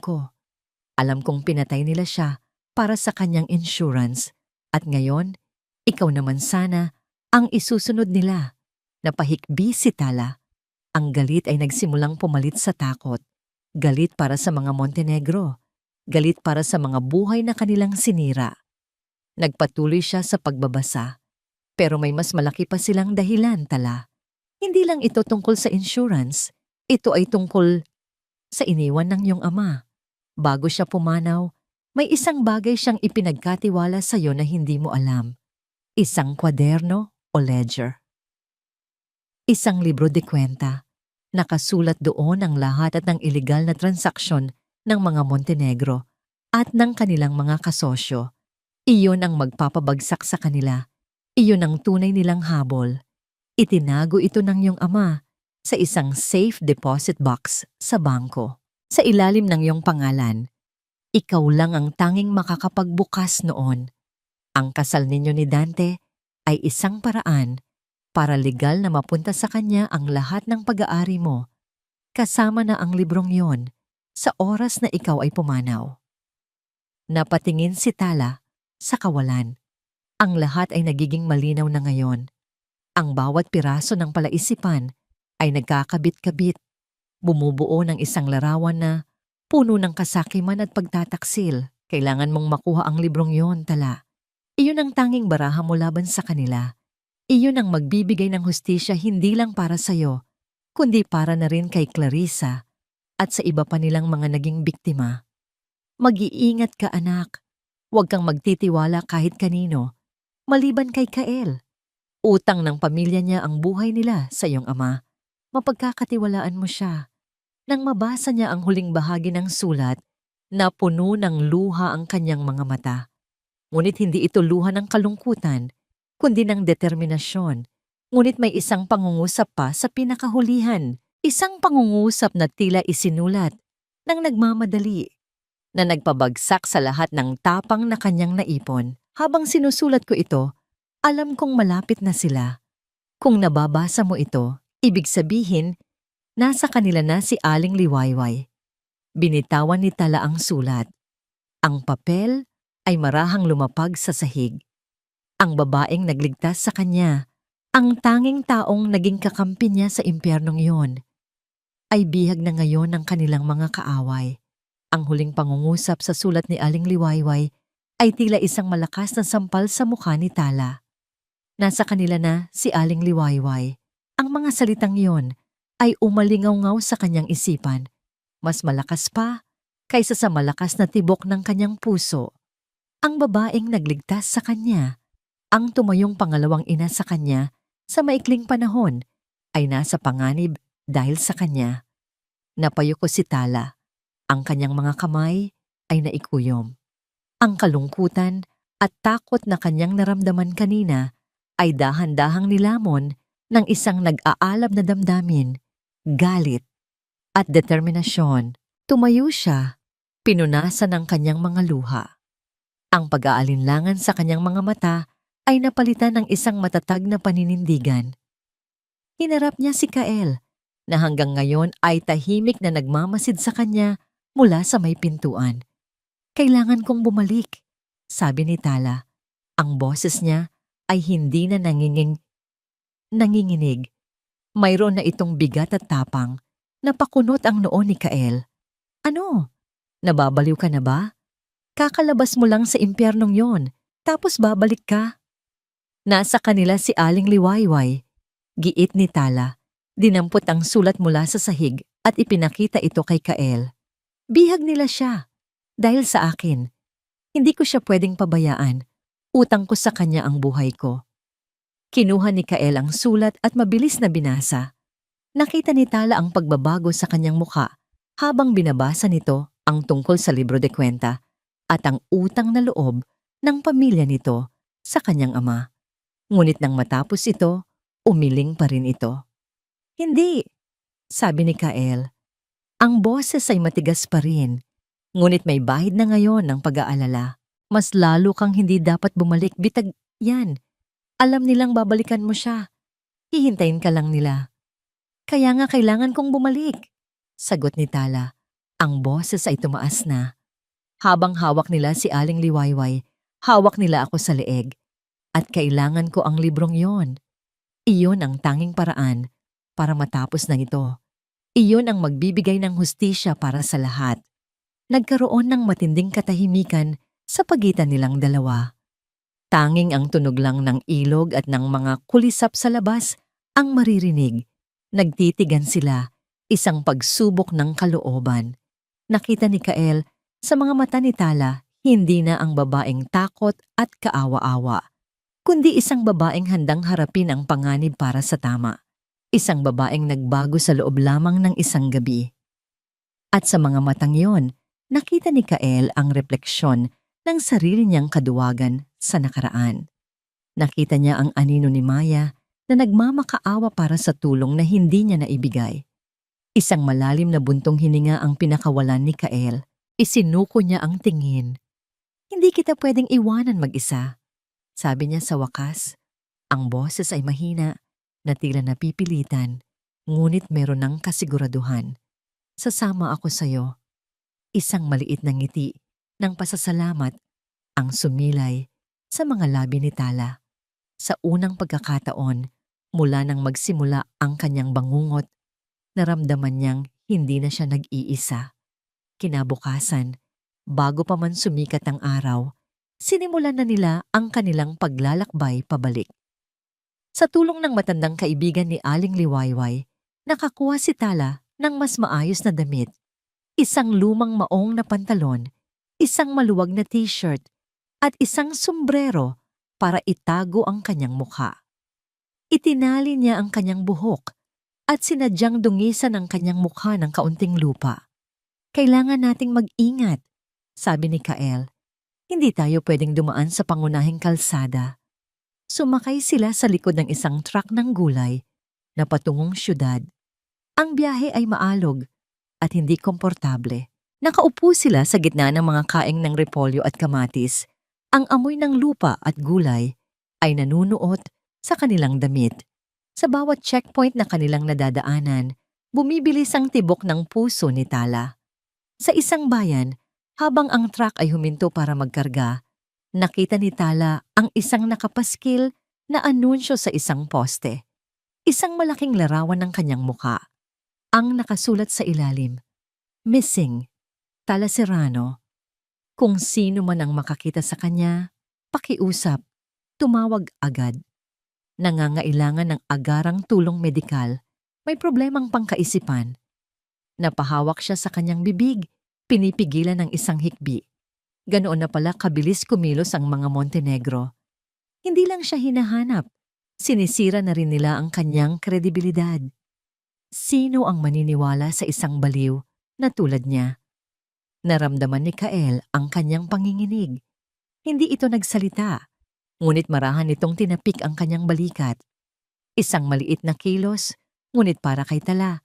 kong pinatay nila siya para sa kanyang insurance at ngayon, ikaw naman sana ang isusunod nila. Napahikbi si Tala. Ang galit ay nagsimulang pumalit sa takot. Galit para sa mga Montenegro. Galit para sa mga buhay na kanilang sinira. Nagpatuloy siya sa pagbabasa. Pero may mas malaki pa silang dahilan, Tala. Hindi lang ito tungkol sa insurance. Ito ay tungkol sa iniwan ng iyong ama. Bago siya pumanaw, may isang bagay siyang ipinagkatiwala sa iyo na hindi mo alam. Isang kwaderno o ledger. Isang libro de kwenta. Nakasulat doon ang lahat at ng iligal na transaksyon ng mga Montenegro at ng kanilang mga kasosyo. Iyon ang magpapabagsak sa kanila. Iyon ang tunay nilang habol. Itinago ito ng iyong ama sa isang safe deposit box sa bangko. Sa ilalim ng iyong pangalan, ikaw lang ang tanging makakapagbukas noon. Ang kasal ninyo ni Dante ay isang paraan para legal na mapunta sa kanya ang lahat ng pag-aari mo, kasama na ang librong yon sa oras na ikaw ay pumanaw. Napatingin si Tala sa kawalan. Ang lahat ay nagiging malinaw na ngayon. Ang bawat piraso ng palaisipan ay nagkakabit-kabit, bumubuo ng isang larawan na puno ng kasakiman at pagtataksil. Kailangan mong makuha ang librong yon, Tala. Iyon ang tanging baraha mo laban sa kanila. Iyon ang magbibigay ng hustisya hindi lang para sa'yo, kundi para na rin kay Clarissa at sa iba pa nilang mga naging biktima. Mag-iingat ka, anak. Huwag kang magtitiwala kahit kanino, maliban kay Kael. Utang ng pamilya niya ang buhay nila sa iyong ama. Mapagkakatiwalaan mo siya. Nang mabasa niya ang huling bahagi ng sulat, napuno ng luha ang kanyang mga mata. Ngunit hindi ito luha ng kalungkutan, kundi ng determinasyon. Ngunit may isang pangungusap pa sa pinakahulihan. Isang pangungusap na tila isinulat ng nagmamadali, na nagpabagsak sa lahat ng tapang na kanyang naipon. Habang sinusulat ko ito, alam kong malapit na sila. Kung nababasa mo ito, ibig sabihin, nasa kanila na si Aling Liwayway. Binitawan ni Tala ang sulat. Ang papel ay marahang lumapag sa sahig. Ang babaeng nagligtas sa kanya, ang tanging taong naging kakampi niya sa impyernong yon, ay bihag na ngayon ng kanilang mga kaaway. Ang huling pangungusap sa sulat ni Aling Liwayway ay tila isang malakas na sampal sa mukha ni Tala. Nasa kanila na si Aling Liwayway. Ang mga salitang yon ay umalingaw-ngaw sa kanyang isipan, mas malakas pa kaysa sa malakas na tibok ng kanyang puso. Ang babaeng nagligtas sa kanya, ang tumayong pangalawang ina sa kanya sa maikling panahon, ay nasa panganib dahil sa kanya. Napayuko si Tala. Ang kanyang mga kamay ay naikuyom. Ang kalungkutan at takot na kanyang naramdaman kanina ay dahan-dahang nilamon ng isang nag-aalab na damdamin, galit, at determinasyon. Tumayo siya, pinunasan ng kanyang mga luha. Ang pag-aalinlangan sa kanyang mga mata ay napalitan ng isang matatag na paninindigan. Hinarap niya si Kael, na hanggang ngayon ay tahimik na nagmamasid sa kanya mula sa may pintuan. Kailangan kong bumalik, sabi ni Tala. Ang boses niya ay hindi na nanginginig. Mayroon na itong bigat at tapang. Napakunot ang noo ni Kael. Ano? Nababaliw ka na ba? Kakalabas mo lang sa impyernong yon, tapos babalik ka. Nasa kanila si Aling Liwayway. Giit ni Tala. Dinampot ang sulat mula sa sahig at ipinakita ito kay Kael. Bihag nila siya. Dahil sa akin. Hindi ko siya pwedeng pabayaan. Utang ko sa kanya ang buhay ko. Kinuha ni Kael ang sulat at mabilis na binasa. Nakita ni Tala ang pagbabago sa kanyang mukha habang binabasa nito ang tungkol sa libro de kwenta at ang utang na loob ng pamilya nito sa kanyang ama. Ngunit nang matapos ito, umiling pa rin ito. Hindi, sabi ni Kael. Ang boses ay matigas pa rin, ngunit may bahid na ngayon ng pag-aalala. Mas lalo kang hindi dapat bumalik, bitag yan. Alam nilang babalikan mo siya. Hihintayin ka lang nila. Kaya nga kailangan kong bumalik, sagot ni Tala. Ang boses ay tumaas na. Habang hawak nila si Aling Liwayway, hawak nila ako sa leeg. At kailangan ko ang librong yon. Iyon ang tanging paraan para matapos ng ito. Iyon ang magbibigay ng hustisya para sa lahat. Nagkaroon ng matinding katahimikan sa pagitan nilang dalawa. Tanging ang tunog lang ng ilog at ng mga kulisap sa labas ang maririnig. Nagtitigan sila, isang pagsubok ng kalooban. Nakita ni Kael sa mga mata ni Tala, hindi na ang babaeng takot at kaawa-awa, kundi isang babaeng handang harapin ang panganib para sa tama. Isang babaeng nagbago sa loob lamang ng isang gabi. At sa mga matang yon, nakita ni Kael ang refleksyon ng sarili niyang kaduwagan sa nakaraan. Nakita niya ang anino ni Maya na nagmamakaawa para sa tulong na hindi niya naibigay. Isang malalim na buntong hininga ang pinakawalan ni Kael. Isinuko niya ang tingin. Hindi kita pwedeng iwanan mag-isa, sabi niya sa wakas. Ang boses ay mahina, na tila napipilitan, ngunit meron ng kasiguraduhan. Sasama ako sa'yo. Isang maliit na ngiti ng pasasalamat ang sumilay sa mga labi ni Tala. Sa unang pagkakataon, mula nang magsimula ang kanyang bangungot, naramdaman niyang hindi na siya nag-iisa. Kinabukasan, bago pa man sumikat ang araw, sinimulan na nila ang kanilang paglalakbay pabalik. Sa tulong ng matandang kaibigan ni Aling Liwayway, nakakuha si Tala ng mas maayos na damit. Isang lumang maong na pantalon, isang maluwag na t-shirt, at isang sombrero para itago ang kanyang mukha. Itinali niya ang kanyang buhok at sinadyang dungisan ang kanyang mukha ng kaunting lupa. Kailangan nating mag-ingat, sabi ni Kael. Hindi tayo pwedeng dumaan sa pangunahing kalsada. Sumakay sila sa likod ng isang truck ng gulay na patungong syudad. Ang biyahe ay maalog at hindi komportable. Nakaupo sila sa gitna ng mga kaing ng repolyo at kamatis. Ang amoy ng lupa at gulay ay nanunuot sa kanilang damit. Sa bawat checkpoint na kanilang nadadaanan, bumibilis ang tibok ng puso ni Tala. Sa isang bayan, habang ang truck ay huminto para magkarga, nakita ni Tala ang isang nakapaskil na anunsyo sa isang poste. Isang malaking larawan ng kanyang muka. Ang nakasulat sa ilalim, "Missing, Tala Serrano." Kung sino man ang makakita sa kanya, pakiusap, tumawag agad. Nangangailangan ng agarang tulong medikal, may problemang pangkaisipan. Napahawak siya sa kanyang bibig, pinipigilan ng isang hikbi. Ganoon na pala kabilis kumilos ang mga Montenegro. Hindi lang siya hinahanap, sinisira na rin nila ang kanyang kredibilidad. Sino ang maniniwala sa isang baliw na tulad niya? Naramdaman ni Kael ang kanyang panginginig. Hindi ito nagsalita, ngunit marahan nitong tinapik ang kanyang balikat. Isang maliit na kilos, ngunit para kay Tala,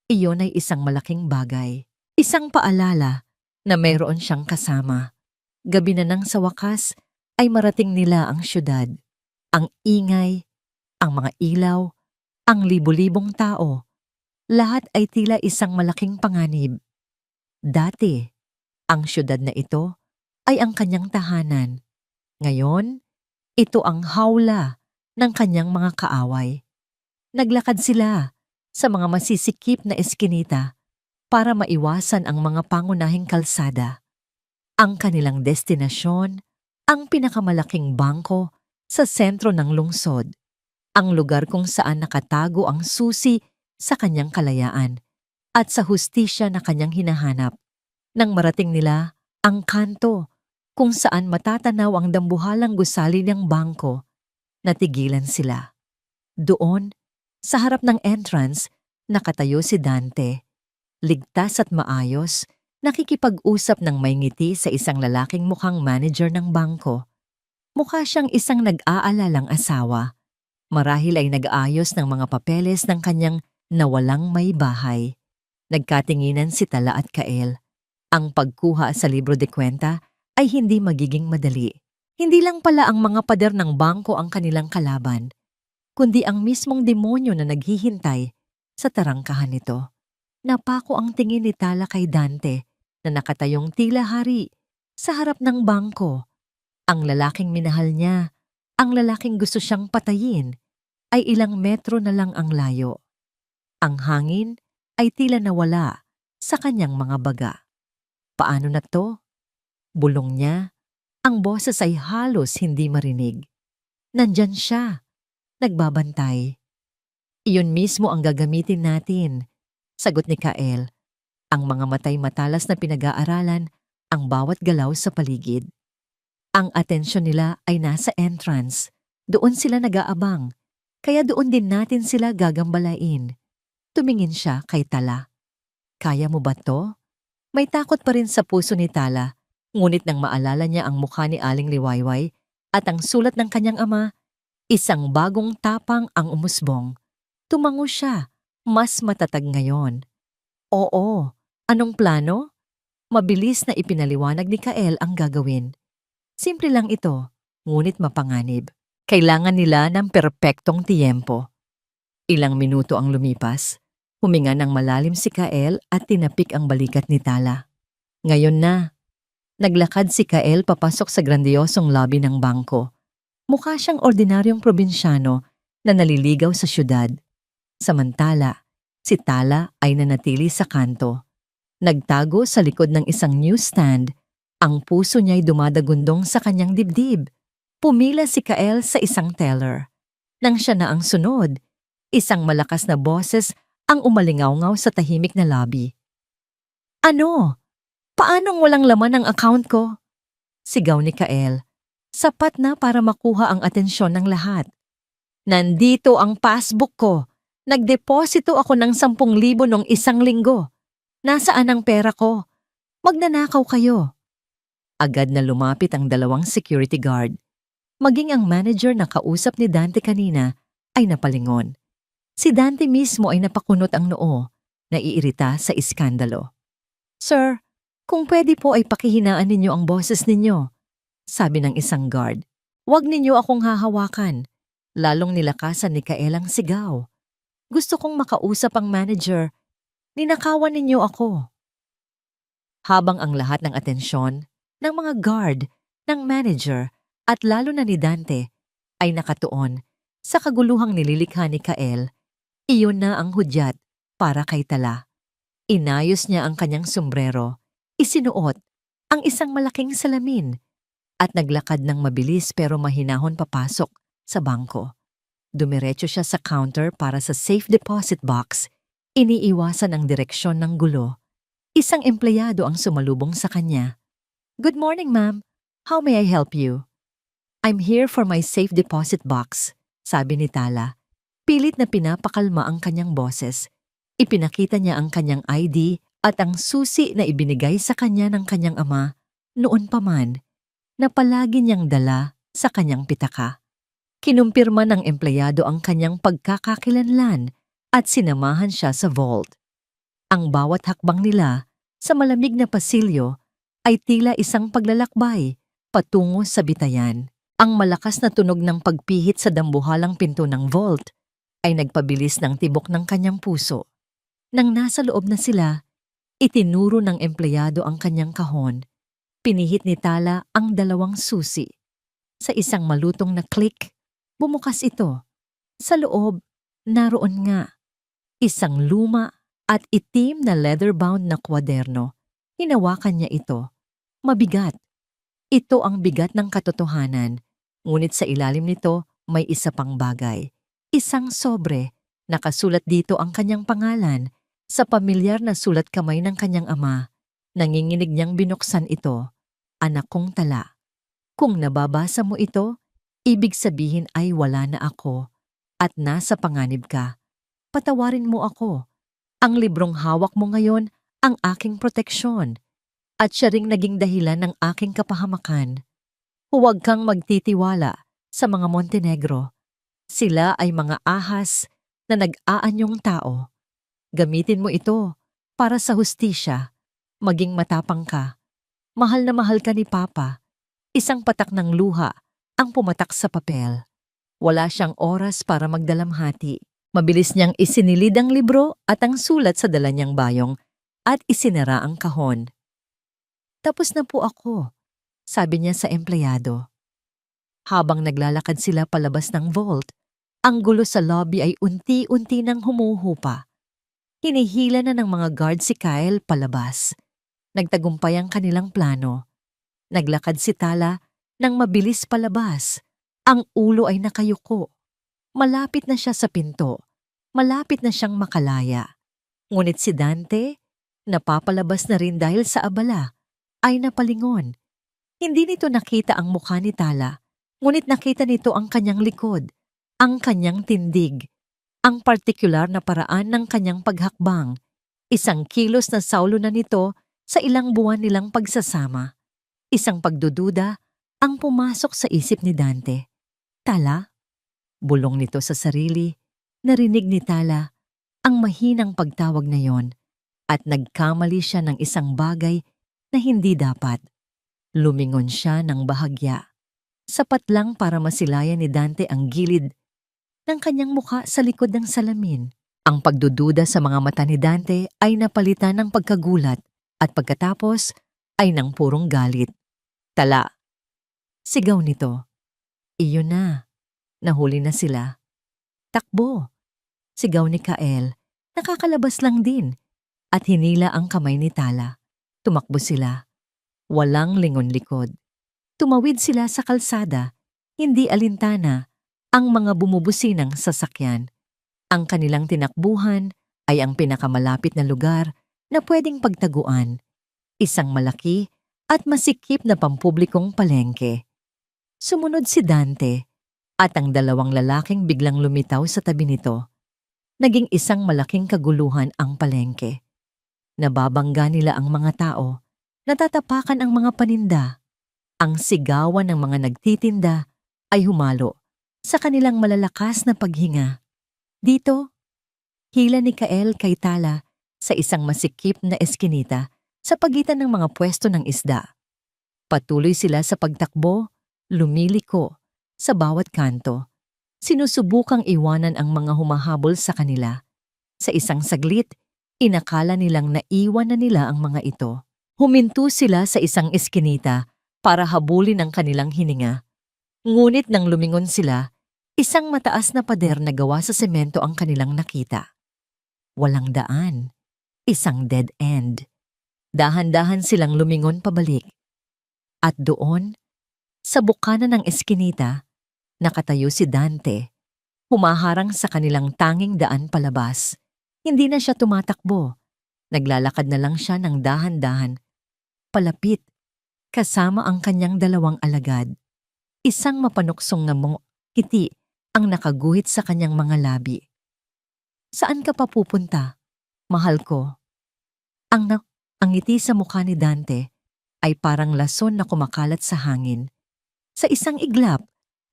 iyon ay isang malaking bagay. Isang paalala na mayroon siyang kasama. Gabi na nang sa wakas ay marating nila ang syudad. Ang ingay, ang mga ilaw, ang libo-libong tao, lahat ay tila isang malaking panganib. Dati, ang syudad na ito ay ang kanyang tahanan. Ngayon, ito ang hawla ng kanyang mga kaaway. Naglakad sila sa mga masisikip na eskinita para maiwasan ang mga pangunahing kalsada. Ang kanilang destinasyon, ang pinakamalaking bangko sa sentro ng lungsod, ang lugar kung saan nakatago ang susi sa kanyang kalayaan at sa hustisya na kanyang hinahanap. Nang marating nila ang kanto kung saan matatanaw ang dambuhalang gusali ng bangko, natigilan sila. Doon, sa harap ng entrance, nakatayo si Dante. Ligtas at maayos, nakikipag-usap ng may ngiti sa isang lalaking mukhang manager ng bangko. Mukha siyang isang nag-aalalang asawa. Marahil ay nag-aayos ng mga papeles ng kanyang nawalang may bahay. Nagkatinginan si Tala at Kael. Ang pagkuha sa libro de kwenta ay hindi magiging madali. Hindi lang pala ang mga pader ng bangko ang kanilang kalaban, kundi ang mismong demonyo na naghihintay sa tarangkahan nito. Napako ang tingin ni Tala kay Dante na nakatayong tila hari sa harap ng bangko. Ang lalaking minahal niya, ang lalaking gusto siyang patayin, ay ilang metro na lang ang layo. Ang hangin ay tila nawala sa kanyang mga baga. Paano na to? Bulong niya. Ang boses ay halos hindi marinig. Nandyan siya, nagbabantay. Iyon mismo ang gagamitin natin, sagot ni Kael. Ang mga matay matalas na pinag-aaralan ang bawat galaw sa paligid. Ang atensyon nila ay nasa entrance. Doon sila nag-aabang, kaya doon din natin sila gagambalain. Tumingin siya kay Tala. Kaya mo ba to? May takot pa rin sa puso ni Tala, ngunit nang maalala niya ang mukha ni Aling Liwayway at ang sulat ng kanyang ama, isang bagong tapang ang umusbong. Tumango siya, mas matatag ngayon. Oo, anong plano? Mabilis na ipinaliwanag ni Kael ang gagawin. Simple lang ito, ngunit mapanganib. Kailangan nila ng perpektong tiyempo. Ilang minuto ang lumipas. Huminga ng malalim si Kael at tinapik ang balikat ni Tala. Ngayon na. Naglakad si Kael papasok sa grandiosong lobby ng bangko. Mukha siyang ordinaryong probinsyano na naliligaw sa syudad. Samantala, si Tala ay nanatili sa kanto. Nagtago sa likod ng isang newsstand. Ang puso niya'y dumadagundong sa kanyang dibdib. Pumila si Kael sa isang teller. Nang siya na ang sunod, isang malakas na boses ang umalingaw-ngaw sa tahimik na lobby. Ano? Paanong walang laman ang account ko? Sigaw ni Kael. Sapat na para makuha ang atensyon ng lahat. Nandito ang passbook ko. Nagdeposito ako ng 10,000 noong isang linggo. Nasaan ang pera ko? Magnanakaw kayo. Agad na lumapit ang 2 security guard. Maging ang manager na kausap ni Dante kanina ay napalingon. Si Dante mismo ay napakunot ang noo, naiirita sa iskandalo. Sir, kung pwede po ay pakihinaan ninyo ang boses ninyo, sabi ng isang guard. Huwag ninyo akong hahawakan. Lalong nilakasan ni Kael ang sigaw. Gusto kong makausap ang manager. Ninakawan ninyo ako. Habang ang lahat ng atensyon ng mga guard, ng manager at lalo na ni Dante ay nakatuon sa kaguluhang nililikha ni Kael, iyon na ang hudyat para kay Tala. Inayos niya ang kanyang sombrero, isinuot ang isang malaking salamin at naglakad ng mabilis pero mahinahon papasok sa bangko. Dumiretso siya sa counter para sa safe deposit box. Iniiwasan ang direksyon ng gulo. Isang empleyado ang sumalubong sa kanya. Good morning, ma'am. How may I help you? I'm here for my safe deposit box, sabi ni Tala. Pilit na pinapakalma ang kanyang boses. Ipinakita niya ang kanyang ID at ang susi na ibinigay sa kanya ng kanyang ama noon pa man na palagi niyang dala sa kanyang pitaka. Kinumpirma ng empleyado ang kanyang pagkakakilanlan at sinamahan siya sa vault. Ang bawat hakbang nila sa malamig na pasilyo ay tila isang paglalakbay patungo sa bitayan. Ang malakas na tunog ng pagpihit sa dambuhalang pinto ng vault ay nagpabilis ng tibok ng kanyang puso. Nang nasa loob na sila, itinuro ng empleyado ang kanyang kahon. Pinihit ni Tala ang 2 susi. Sa isang malutong na click, bumukas ito. Sa loob, naroon nga, isang luma at itim na leather-bound na kwaderno. Hinawakan niya ito. Mabigat. Ito ang bigat ng katotohanan, ngunit sa ilalim nito may isa pang bagay. Isang sobre, nakasulat dito ang kanyang pangalan sa pamilyar na sulat kamay ng kanyang ama. Nanginginig niyang binuksan ito. Anak kong Tala. Kung nababasa mo ito, ibig sabihin ay wala na ako at nasa panganib ka. Patawarin mo ako. Ang librong hawak mo ngayon ang aking proteksyon at siya ring naging dahilan ng aking kapahamakan. Huwag kang magtitiwala sa mga Montenegro. Sila ay mga ahas na nag-aanyong tao. Gamitin mo ito para sa hustisya. Maging matapang ka. Mahal na mahal ka ni Papa. Isang patak ng luha ang pumatak sa papel. Wala siyang oras para magdalamhati. Mabilis niyang isinilid ang libro at ang sulat sa dala niyang bayong at isinara ang kahon. Tapos na po ako, sabi niya sa empleyado. Habang naglalakad sila palabas ng vault, ang gulo sa lobby ay unti-unti nang humuhupa. Hinihila na ng mga guard si Kyle palabas. Nagtagumpay ang kanilang plano. Naglakad si Tala nang mabilis palabas. Ang ulo ay nakayuko. Malapit na siya sa pinto. Malapit na siyang makalaya. Ngunit si Dante, napapalabas na rin dahil sa abala, ay napalingon. Hindi nito nakita ang mukha ni Tala, ngunit nakita nito ang kanyang likod, ang kanyang tindig, ang partikular na paraan ng kanyang paghakbang. Isang kilos na saulo na nito sa ilang buwan nilang pagsasama. Isang pagdududa ang pumasok sa isip ni Dante. Tala? Bulong nito sa sarili. Narinig ni Tala ang mahinang pagtawag na yon at nagkamali siya ng isang bagay na hindi dapat. Lumingon siya ng bahagya. Sapat lang para masilayan ni Dante ang gilid ng kanyang mukha sa likod ng salamin. Ang pagdududa sa mga mata ni Dante ay napalitan ng pagkagulat at pagkatapos ay ng purong galit. Tala! Sigaw nito. Iyon na. Nahuli na sila. Takbo! Sigaw ni Kael. Nakakalabas lang din. At hinila ang kamay ni Tala. Tumakbo sila. Walang lingon likod. Tumawid sila sa kalsada. Hindi alintana ang mga bumubusinang sasakyan. Ang kanilang tinakbuhan ay ang pinakamalapit na lugar na pwedeng pagtaguan. Isang malaki at masikip na pampublikong palengke. Sumunod si Dante at ang 2 lalaking biglang lumitaw sa tabi nito. Naging isang malaking kaguluhan ang palengke. Nababangga nila ang mga tao, natatapakan ang mga paninda. Ang sigawan ng mga nagtitinda ay humalo sa kanilang malalakas na paghinga. Dito, hila ni Kael kay Tala sa isang masikip na eskinita sa pagitan ng mga pwesto ng isda. Patuloy sila sa pagtakbo, lumiliko sa bawat kanto. Sinusubukang iwanan ang mga humahabol sa kanila. Sa isang saglit, inakala nilang naiwan na nila ang mga ito. Huminto sila sa isang eskinita para habulin ang kanilang hininga. Ngunit nang lumingon sila, isang mataas na pader na gawa sa semento ang kanilang nakita. Walang daan. Isang dead end. Dahan-dahan silang lumingon pabalik. At doon, sa bukana ng eskinita, nakatayo si Dante. Humaharang sa kanilang tanging daan palabas. Hindi na siya tumatakbo. Naglalakad na lang siya ng dahan-dahan. Palapit, kasama ang kanyang 2 alagad. Isang mapanuksong na ngiti ang nakaguhit sa kanyang mga labi. Saan ka pa pupunta, mahal ko? Ang ngiti sa mukha ni Dante ay parang lason na kumakalat sa hangin. Sa isang iglap,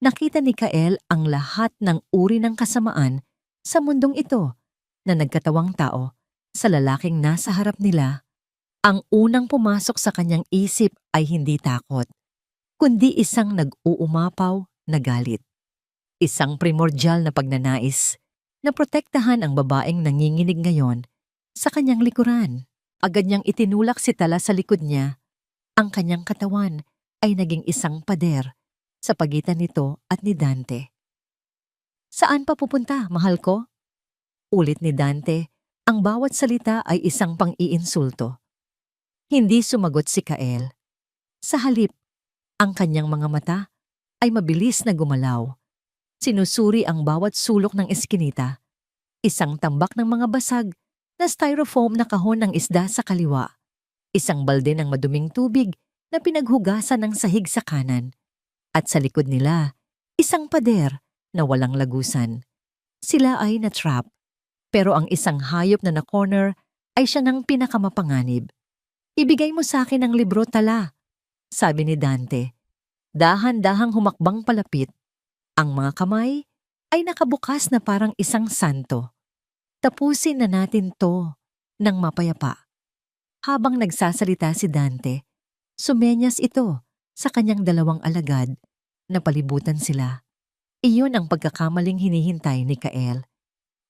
Nakita ni Kael ang lahat ng uri ng kasamaan sa mundong ito na nagkatawang tao sa lalaking nasa harap nila. Ang unang pumasok sa kanyang isip ay hindi takot, kundi isang nag-uumapaw na galit. Isang primordial na pagnanais na protektahan ang babaeng nanginginig ngayon sa kanyang likuran. Agad niyang itinulak si Tala sa likod niya. Ang kanyang katawan ay naging isang pader sa pagitan nito at ni Dante. "Saan pa pupunta, mahal ko?" Ulit ni Dante, ang bawat salita ay isang pang-iinsulto. Hindi sumagot si Kael. Sa halip, ang kanyang mga mata ay mabilis na gumalaw. Sinusuri ang bawat sulok ng eskinita. Isang tambak ng mga basag na styrofoam na kahon ng isda sa kaliwa. Isang balde ng maduming tubig na pinaghugasan ng sahig sa kanan. At sa likod nila, isang pader na walang lagusan. Sila ay na-trap. Pero ang isang hayop na na-corner ay siya ng pinakamapanganib. "Ibigay mo sa akin ang libro, Tala," sabi ni Dante. Dahan-dahang humakbang palapit. Ang mga kamay ay nakabukas na parang isang santo. "Tapusin na natin to," ng mapayapa. Habang nagsasalita si Dante, sumenyas ito sa kanyang dalawang alagad na palibutan sila. Iyon ang pagkakamaling hinihintay ni Kael.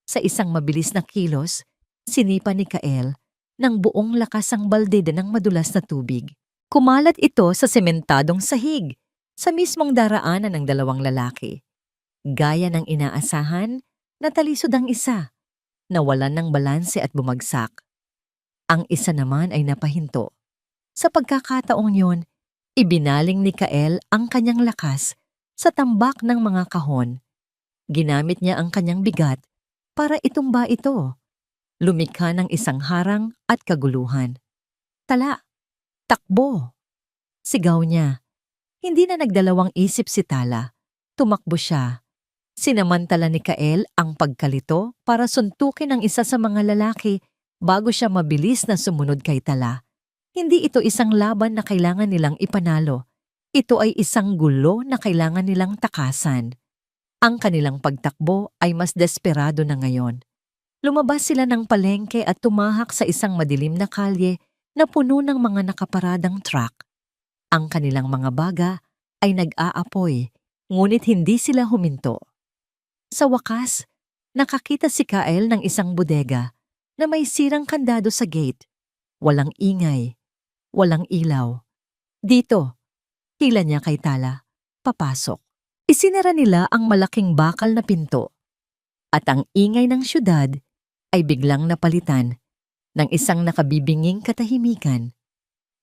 Sa isang mabilis na kilos, sinipa ni Kael ng buong lakas ang balde ng madulas na tubig. Kumalat ito sa sementadong sahig, sa mismong daraanan ng dalawang lalaki. Gaya ng inaasahan, natalisod ang isa, nawalan ng balanse at bumagsak. Ang isa naman ay napahinto. Sa pagkakataong yun, ibinaling ni Kael ang kanyang lakas sa tambak ng mga kahon. Ginamit niya ang kanyang bigat para itumba ito. Lumikha ng isang harang at kaguluhan. "Tala! Takbo!" Sigaw niya. Hindi na nagdalawang isip si Tala. Tumakbo siya. Sinamantala ni Kael ang pagkalito para suntukin ang isa sa mga lalaki bago siya mabilis na sumunod kay Tala. Hindi ito isang laban na kailangan nilang ipanalo. Ito ay isang gulo na kailangan nilang takasan. Ang kanilang pagtakbo ay mas desperado na ngayon. Lumabas sila ng palengke at tumahak sa isang madilim na kalye na puno ng mga nakaparadang truck. Ang kanilang mga baga ay nag-aapoy, ngunit hindi sila huminto. Sa wakas, nakakita si Kael ng isang bodega na may sirang kandado sa gate. Walang ingay, walang ilaw. "Dito," hila niya kay Tala. "Papasok." Isinara nila ang malaking bakal na pinto. At ang ingay ng syudad ay biglang napalitan ng isang nakabibinging katahimikan.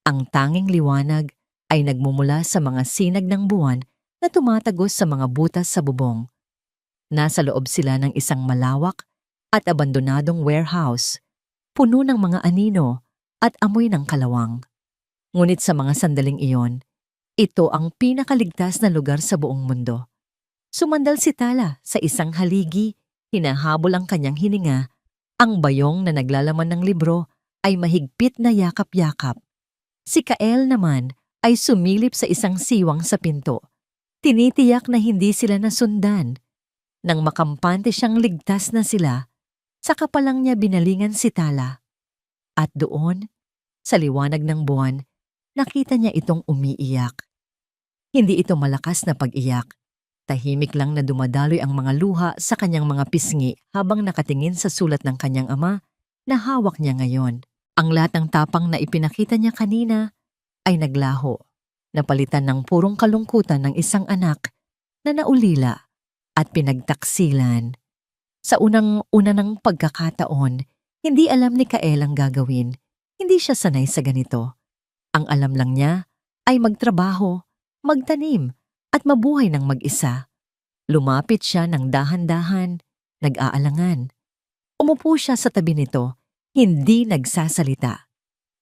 Ang tanging liwanag ay nagmumula sa mga sinag ng buwan na tumatagos sa mga butas sa bubong. Nasa loob sila ng isang malawak at abandonadong warehouse, puno ng mga anino at amoy ng kalawang. Ngunit sa mga sandaling iyon, ito ang pinakaligtas na lugar sa buong mundo. Sumandal si Tala sa isang haligi, hinahabol ang kanyang hininga. Ang bayong na naglalaman ng libro ay mahigpit na yakap-yakap. Si Kael naman ay sumilip sa isang siwang sa pinto. Tinitiyak na hindi sila nasundan. Nang makampante siyang ligtas na sila, saka pa lang niya binalingan si Tala. At doon, sa liwanag ng buwan, nakita niya itong umiiyak. Hindi ito malakas na pag-iyak. Tahimik lang na dumadaloy ang mga luha sa kanyang mga pisngi habang nakatingin sa sulat ng kanyang ama na hawak niya ngayon. Ang lahat ng tapang na ipinakita niya kanina ay naglaho, napalitan ng purong kalungkutan ng isang anak na naulila at pinagtaksilan. Sa unang-una ng pagkakataon, hindi alam ni Kael ang gagawin. Hindi siya sanay sa ganito. Ang alam lang niya ay magtrabaho, magtanim, at mabuhay ng mag-isa. Lumapit siya ng dahan-dahan, nag-aalangan. Umupo siya sa tabi nito, hindi nagsasalita.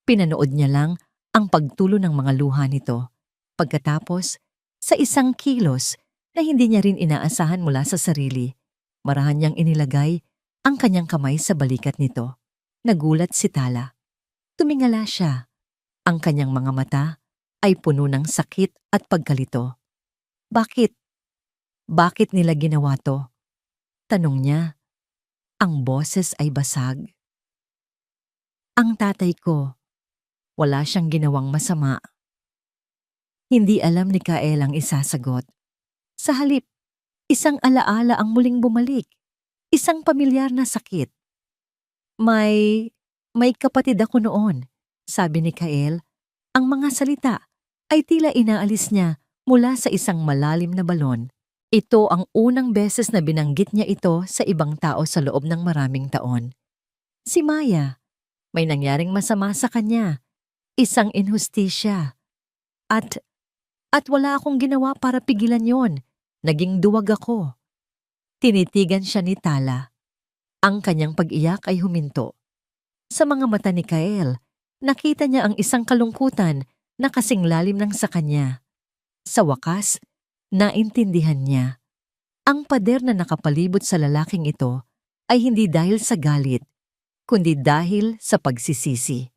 Pinanood niya lang ang pagtulo ng mga luha nito. Pagkatapos, sa isang kilos na hindi niya rin inaasahan mula sa sarili, marahan niyang inilagay ang kanyang kamay sa balikat nito. Nagulat si Tala. Tumingala siya. Ang kanyang mga mata ay puno ng sakit at pagkalito. "Bakit? Bakit nila ginawa to? Tanong niya. Ang boses ay basag. Ang tatay ko, wala siyang ginawang masama. Hindi alam ni Kael ang isasagot. Sa halip, isang alaala ang muling bumalik. Isang pamilyar na sakit. May kapatid ako noon, sabi ni Kael. Ang mga salita ay tila inaalis niya mula sa isang malalim na balon. Ito ang unang beses na binanggit niya ito sa ibang tao sa loob ng maraming taon. Si Maya, may nangyaring masama sa kanya, isang inhustisya. At wala akong ginawa para pigilan yon. Naging duwag ako. Tinitigan siya ni Tala. Ang kanyang pag-iyak ay huminto. Sa mga mata ni Kael, nakita niya ang isang kalungkutan na kasing lalim ng sa kanya. Sa wakas, naintindihan niya. Ang pader na nakapalibot sa lalaking ito ay hindi dahil sa galit, kundi dahil sa pagsisisi.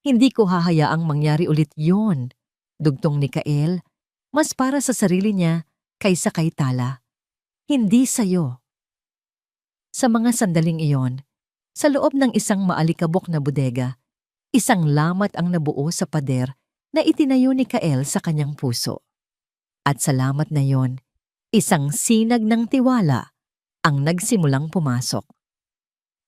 Hindi ko hahayaang mangyari ulit yon, dugtong ni Kael, mas para sa sarili niya kaysa kay Tala. Hindi sa'yo. Sa mga sandaling iyon, sa loob ng isang maalikabok na bodega, isang lamat ang nabuo sa pader na itinayo ni Kael sa kanyang puso. At sa lamat na yon, isang sinag ng tiwala ang nagsimulang pumasok.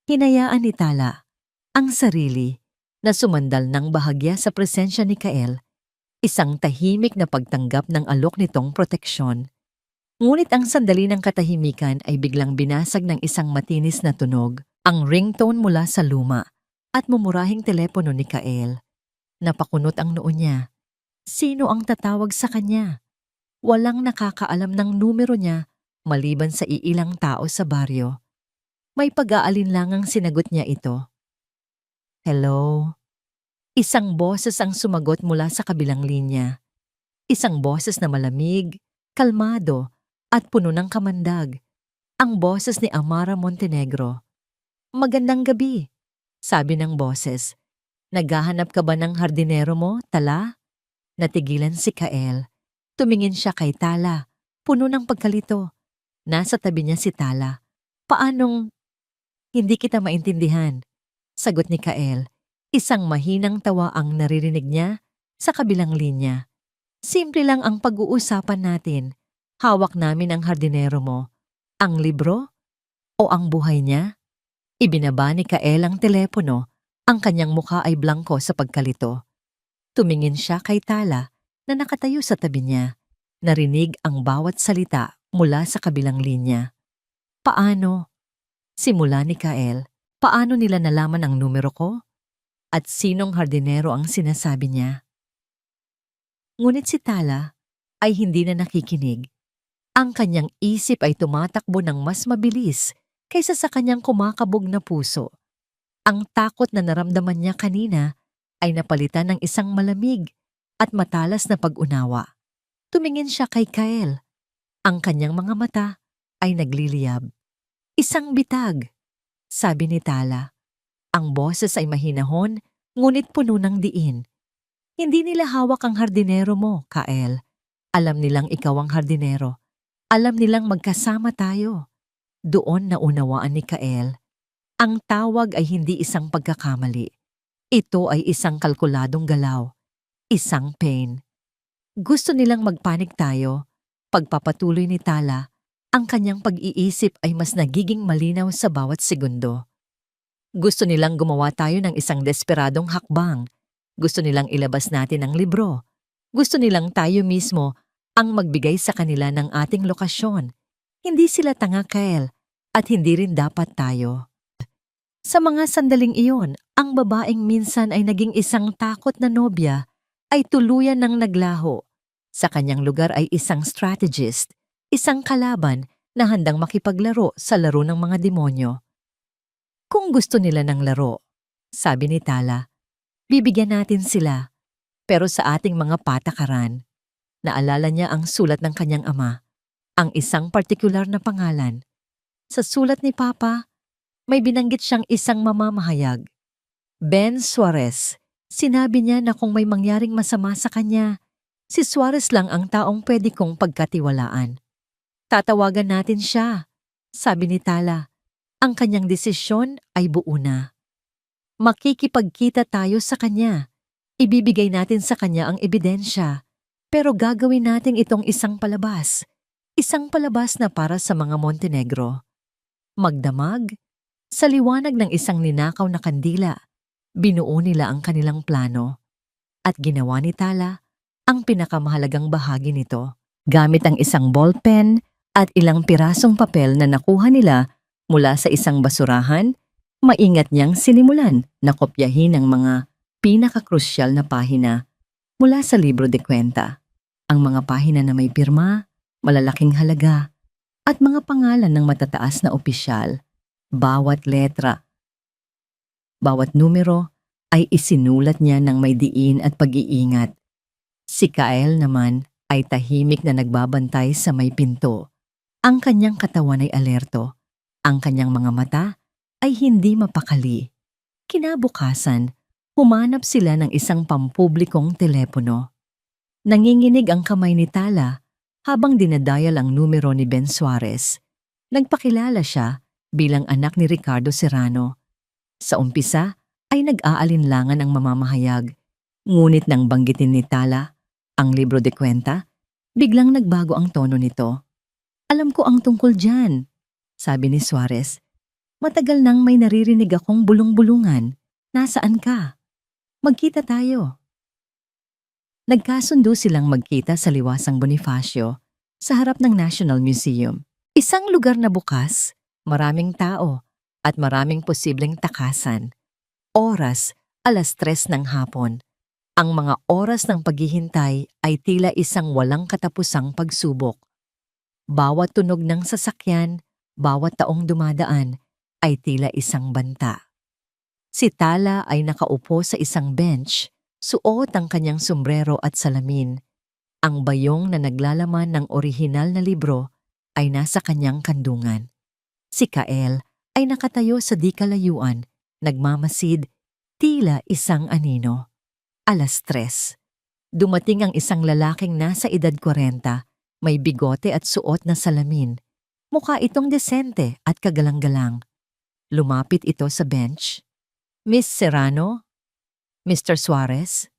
Hinayaan ni Tala ang sarili na sumandal ng bahagya sa presensya ni Kael, isang tahimik na pagtanggap ng alok nitong proteksyon. Ngunit ang sandali ng katahimikan ay biglang binasag ng isang matinis na tunog, ang ringtone mula sa luma at mumurahing telepono ni Kael. Napakunot ang noo niya. Sino ang tatawag sa kanya? Walang nakakaalam ng numero niya maliban sa iilang tao sa baryo. May pag-aalinlangang sinagot niya ito. Hello? Isang boses ang sumagot mula sa kabilang linya. Isang boses na malamig, kalmado, at puno ng kamandag. Ang boses ni Amara Montenegro. Magandang gabi, sabi ng boses. Naghahanap ka ba ng hardinero mo, Tala? Natigilan si Kael. Tumingin siya kay Tala, puno ng pagkalito. Nasa tabi niya si Tala. Paanong? Hindi kita maintindihan, sagot ni Kael. Isang mahinang tawa ang naririnig niya sa kabilang linya. Simple lang ang pag-uusapan natin. Hawak namin ang hardinero mo. Ang libro? O ang buhay niya? Ibinaba ni Kael ang telepono. Ang kanyang mukha ay blangko sa pagkalito. Tumingin siya kay Tala na nakatayo sa tabi niya. Narinig ang bawat salita mula sa kabilang linya. Paano? Simula ni Kael. Paano nila nalaman ang numero ko? At sinong hardinero ang sinasabi niya? Ngunit si Tala ay hindi na nakikinig. Ang kanyang isip ay tumatakbo ng mas mabilis kaysa sa kanyang kumakabog na puso. Ang takot na naramdaman niya kanina ay napalitan ng isang malamig at matalas na pag-unawa. Tumingin siya kay Kael. Ang kanyang mga mata ay nagliliyab. Isang bitag, sabi ni Tala. Ang boses ay mahinahon, ngunit puno ng diin. Hindi nila hawak ang hardinero mo, Kael. Alam nilang ikaw ang hardinero. Alam nilang magkasama tayo. Doon naunawaan ni Kael. Ang tawag ay hindi isang pagkakamali. Ito ay isang kalkuladong galaw. Isang pain. Gusto nilang magpanik tayo. Pagpapatuloy ni Tala, ang kanyang pag-iisip ay mas nagiging malinaw sa bawat segundo. Gusto nilang gumawa tayo ng isang desperadong hakbang. Gusto nilang ilabas natin ang libro. Gusto nilang tayo mismo ang magbigay sa kanila ng ating lokasyon. Hindi sila tanga, Kael, at hindi rin dapat tayo. Sa mga sandaling iyon, ang babaeng minsan ay naging isang takot na nobya ay tuluyan ng naglaho. Sa kanyang lugar ay isang strategist, isang kalaban na handang makipaglaro sa laro ng mga demonyo. Kung gusto nila ng laro, sabi ni Tala, bibigyan natin sila. Pero sa ating mga patakaran, naalala niya ang sulat ng kanyang ama, ang isang partikular na pangalan. Sa sulat ni Papa, may binanggit siyang isang mamamahayag. Ben Suarez. Sinabi niya na kung may mangyaring masama sa kanya, si Suarez lang ang taong pwede kong pagkatiwalaan. Tatawagan natin siya, sabi ni Tala. Ang kanyang desisyon ay buo na. Makikipagkita tayo sa kanya. Ibibigay natin sa kanya ang ebidensya. Pero gagawin natin itong isang palabas. Isang palabas na para sa mga Montenegro. Magdamag, sa liwanag ng isang ninakaw na kandila, binuo nila ang kanilang plano. At ginawa ni Tala ang pinakamahalagang bahagi nito, gamit ang isang ballpen at ilang pirasong papel na nakuha nila mula sa isang basurahan. Maingat niyang sinimulan na kopyahin ang mga pinakakrusyal na pahina mula sa libro de kwenta. Ang mga pahina na may pirma, malalaking halaga, at mga pangalan ng matataas na opisyal. Bawat letra, bawat numero ay isinulat niya ng may diin at pag-iingat. Si Kael naman ay tahimik na nagbabantay sa may pinto. Ang kanyang katawan ay alerto. Ang kanyang mga mata ay hindi mapakali. Kinabukasan, humanap sila ng isang pampublikong telepono. Nanginginig ang kamay ni Tala habang dinadial ang numero ni Ben Suarez. Nagpakilala siya bilang anak ni Ricardo Serrano. Sa umpisa ay nag-aalinlangan ang mamamahayag. Ngunit nang banggitin ni Tala ang libro de kwenta, biglang nagbago ang tono nito. Alam ko ang tungkol dyan, sabi ni Suarez. Matagal nang may naririnig akong bulong-bulungan. Nasaan ka? Magkita tayo. Nagkasundo silang magkita sa Liwasang Bonifacio sa harap ng National Museum. Isang lugar na bukas, maraming tao at maraming posibleng takasan. Oras, 3:00 ng hapon. Ang mga oras ng paghihintay ay tila isang walang katapusang pagsubok. Bawat tunog ng sasakyan, bawat taong dumadaan, ay tila isang banta. Si Tala ay nakaupo sa isang bench, suot ang kanyang sombrero at salamin. Ang bayong na naglalaman ng orihinal na libro ay nasa kanyang kandungan. Si Kael ay nakatayo sa di kalayuan, nagmamasid, tila isang anino. 3:00. Dumating ang isang lalaking nasa edad 40, may bigote at suot na salamin. Mukha itong desente at kagalang-galang. Lumapit ito sa bench. Miss Serrano? Mr. Suarez?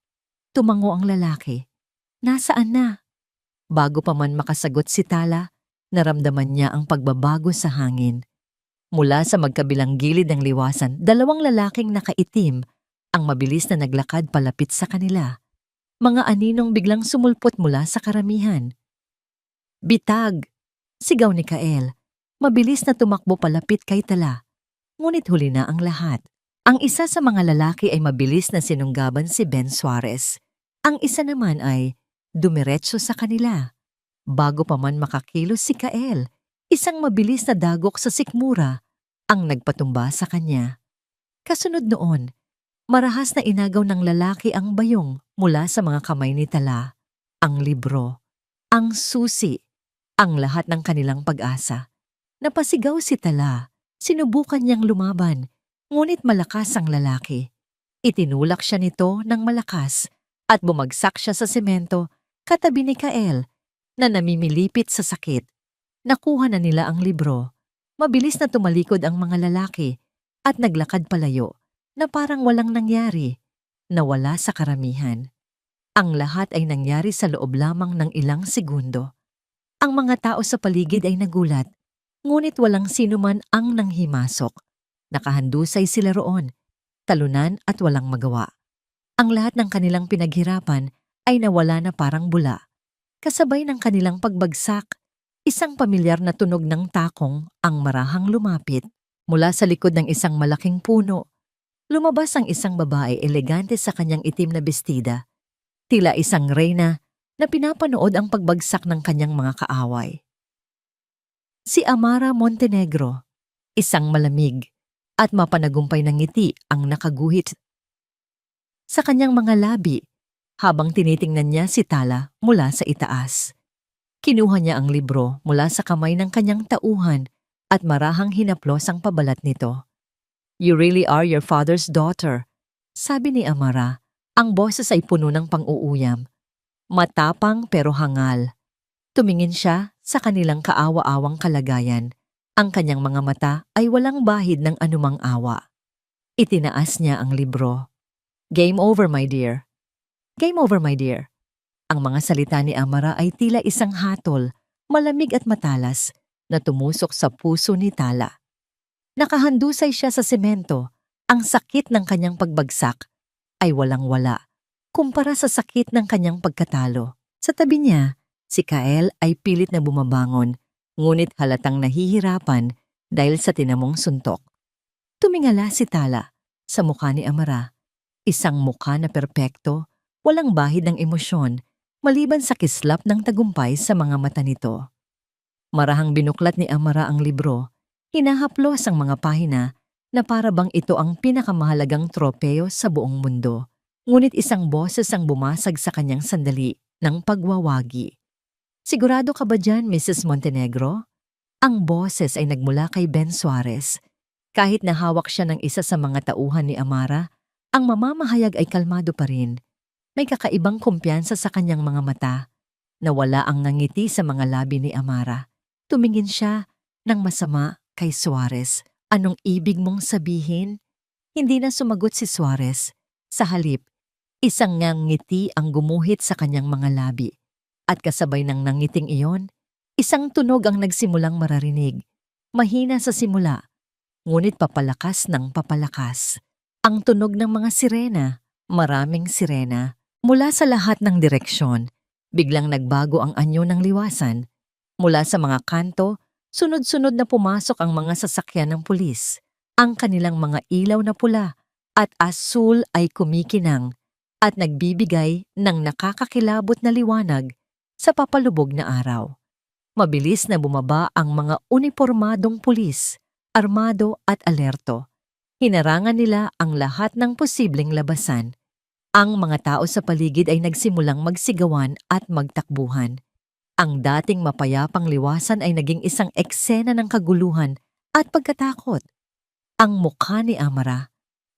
Tumango ang lalaki. Nasaan na? Bago pa man makasagot si Tala, naramdaman niya ang pagbabago sa hangin. Mula sa magkabilang gilid ng liwasan, 2 lalaking nakaitim ang mabilis na naglakad palapit sa kanila. Mga aninong biglang sumulpot mula sa karamihan. Bitag! Sigaw ni Kael. Mabilis na tumakbo palapit kay Tala. Ngunit huli na ang lahat. Ang isa sa mga lalaki ay mabilis na sinunggaban si Ben Suarez. Ang isa naman ay dumiretso sa kanila. Bago pa man makakilos si Kael, isang mabilis na dagok sa sikmura ang nagpatumba sa kanya. Kasunod noon, marahas na inagaw ng lalaki ang bayong mula sa mga kamay ni Tala, ang libro, ang susi, ang lahat ng kanilang pag-asa. Napasigaw si Tala, sinubukan niyang lumaban, ngunit malakas ang lalaki. Itinulak siya nito ng malakas at bumagsak siya sa semento katabi ni Kael na namimilipit sa sakit. Nakuha na nila ang libro. Mabilis na tumalikod ang mga lalaki at naglakad palayo na parang walang nangyari, nawala sa karamihan. Ang lahat ay nangyari sa loob lamang ng ilang segundo. Ang mga tao sa paligid ay nagulat, ngunit walang sinuman ang nanghimasok. Nakahandusay sila roon, talunan at walang magawa. Ang lahat ng kanilang pinaghirapan ay nawala na parang bula. Kasabay ng kanilang pagbagsak, isang pamilyar na tunog ng takong ang marahang lumapit. Mula sa likod ng isang malaking puno, lumabas ang isang babae elegante sa kanyang itim na bestida. Tila isang reyna na pinapanood ang pagbagsak ng kanyang mga kaaway. Si Amara Montenegro, isang malamig at mapanagumpay na ngiti ang nakaguhit sa kanyang mga labi habang tinitingnan niya si Tala mula sa itaas. Kinuha niya ang libro mula sa kamay ng kanyang tauhan at marahang hinaplos ang pabalat nito. You really are your father's daughter, sabi ni Amara. Ang boses ay puno ng pang-uuyam. Matapang pero hangal. Tumingin siya Sa kanilang kaawa-awang kalagayan, ang kanyang mga mata ay walang bahid ng anumang awa. Itinaas niya ang libro. Game over, my dear. Game over, my dear. Ang mga salita ni Amara ay tila isang hatol, malamig at matalas, na tumusok sa puso ni Tala. Nakahandusay siya sa semento. Ang sakit ng kanyang pagbagsak ay walang-wala kumpara sa sakit ng kanyang pagkatalo. Sa tabi niya, si Kael ay pilit na bumabangon, ngunit halatang nahihirapan dahil sa tinamong suntok. Tumingala si Tala sa mukha ni Amara. Isang mukha na perpekto, walang bahid ng emosyon, maliban sa kislap ng tagumpay sa mga mata nito. Marahang binuklat ni Amara ang libro, hinahaplos ang mga pahina na para bang ito ang pinakamahalagang tropeo sa buong mundo. Ngunit isang boses ang bumasag sa kanyang sandali ng pagwawagi. Sigurado ka ba dyan, Mrs. Montenegro? Ang boses ay nagmula kay Ben Suarez. Kahit nahawak siya ng isa sa mga tauhan ni Amara, ang mamamahayag ay kalmado pa rin. May kakaibang kumpiyansa sa kanyang mga mata. Nawala ang ngangiti sa mga labi ni Amara. Tumingin siya ng masama kay Suarez. Anong ibig mong sabihin? Hindi na sumagot si Suarez. Sa halip, isang ngiti ang gumuhit sa kanyang mga labi. At kasabay ng nangiting iyon, isang tunog ang nagsimulang mararinig. Mahina sa simula, ngunit papalakas ng papalakas. Ang tunog ng mga sirena, maraming sirena, mula sa lahat ng direksyon. Biglang nagbago ang anyo ng liwasan. Mula sa mga kanto, sunod-sunod na pumasok ang mga sasakyan ng pulis. Ang kanilang mga ilaw na pula at asul ay kumikinang at nagbibigay ng nakakakilabot na liwanag sa papalubog na araw. Mabilis na bumaba ang mga unipormadong pulis, armado at alerto. Hinarangan nila ang lahat ng posibleng labasan. Ang mga tao sa paligid ay nagsimulang magsigawan at magtakbuhan. Ang dating mapayapang liwasan ay naging isang eksena ng kaguluhan at pagkatakot. Ang mukha ni Amara,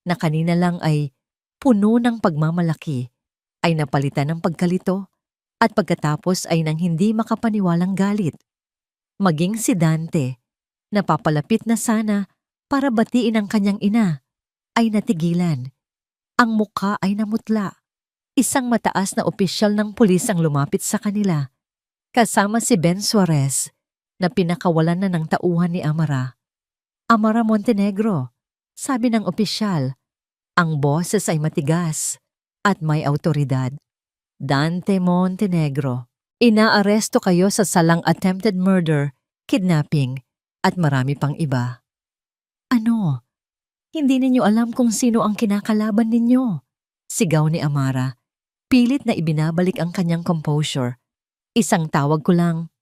na kanina lang ay puno ng pagmamalaki, ay napalitan ng pagkalito at pagkatapos ay nang hindi makapaniwalang galit. Maging si Dante, napapalapit na sana para batiin ang kanyang ina, ay natigilan. Ang mukha ay namutla. Isang mataas na opisyal ng pulis ang lumapit sa kanila. Kasama si Ben Suarez, na pinakawalan na ng tauhan ni Amara. Amara Montenegro, sabi ng opisyal. Ang boses ay matigas at may autoridad. Dante Montenegro, inaaresto kayo sa salang attempted murder, kidnapping, at marami pang iba. Ano? Hindi ninyo alam kung sino ang kinakalaban ninyo? Sigaw ni Amara. Pilit na ibinabalik ang kanyang composure. Isang tawag ko lang.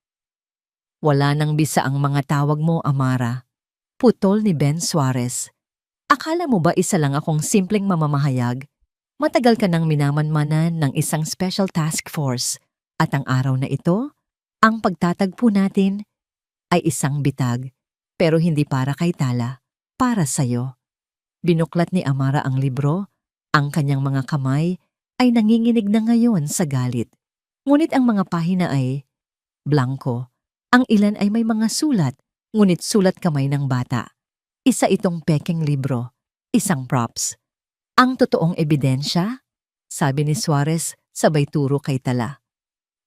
Wala nang bisa ang mga tawag mo, Amara. Putol ni Ben Suarez. Akala mo ba isa lang akong simpleng mamamahayag? Matagal ka nang minamanmanan ng isang special task force at ang araw na ito, ang pagtatagpo natin ay isang bitag, pero hindi para kay Tala, para sa'yo. Binuklat ni Amara ang libro, ang kanyang mga kamay ay nanginginig na ngayon sa galit. Ngunit ang mga pahina ay blanko. Ang ilan ay may mga sulat, ngunit sulat kamay ng bata. Isa itong pekeng libro, isang props. Ang totoong ebidensya? Sabi ni Suarez sabay turo kay Tala.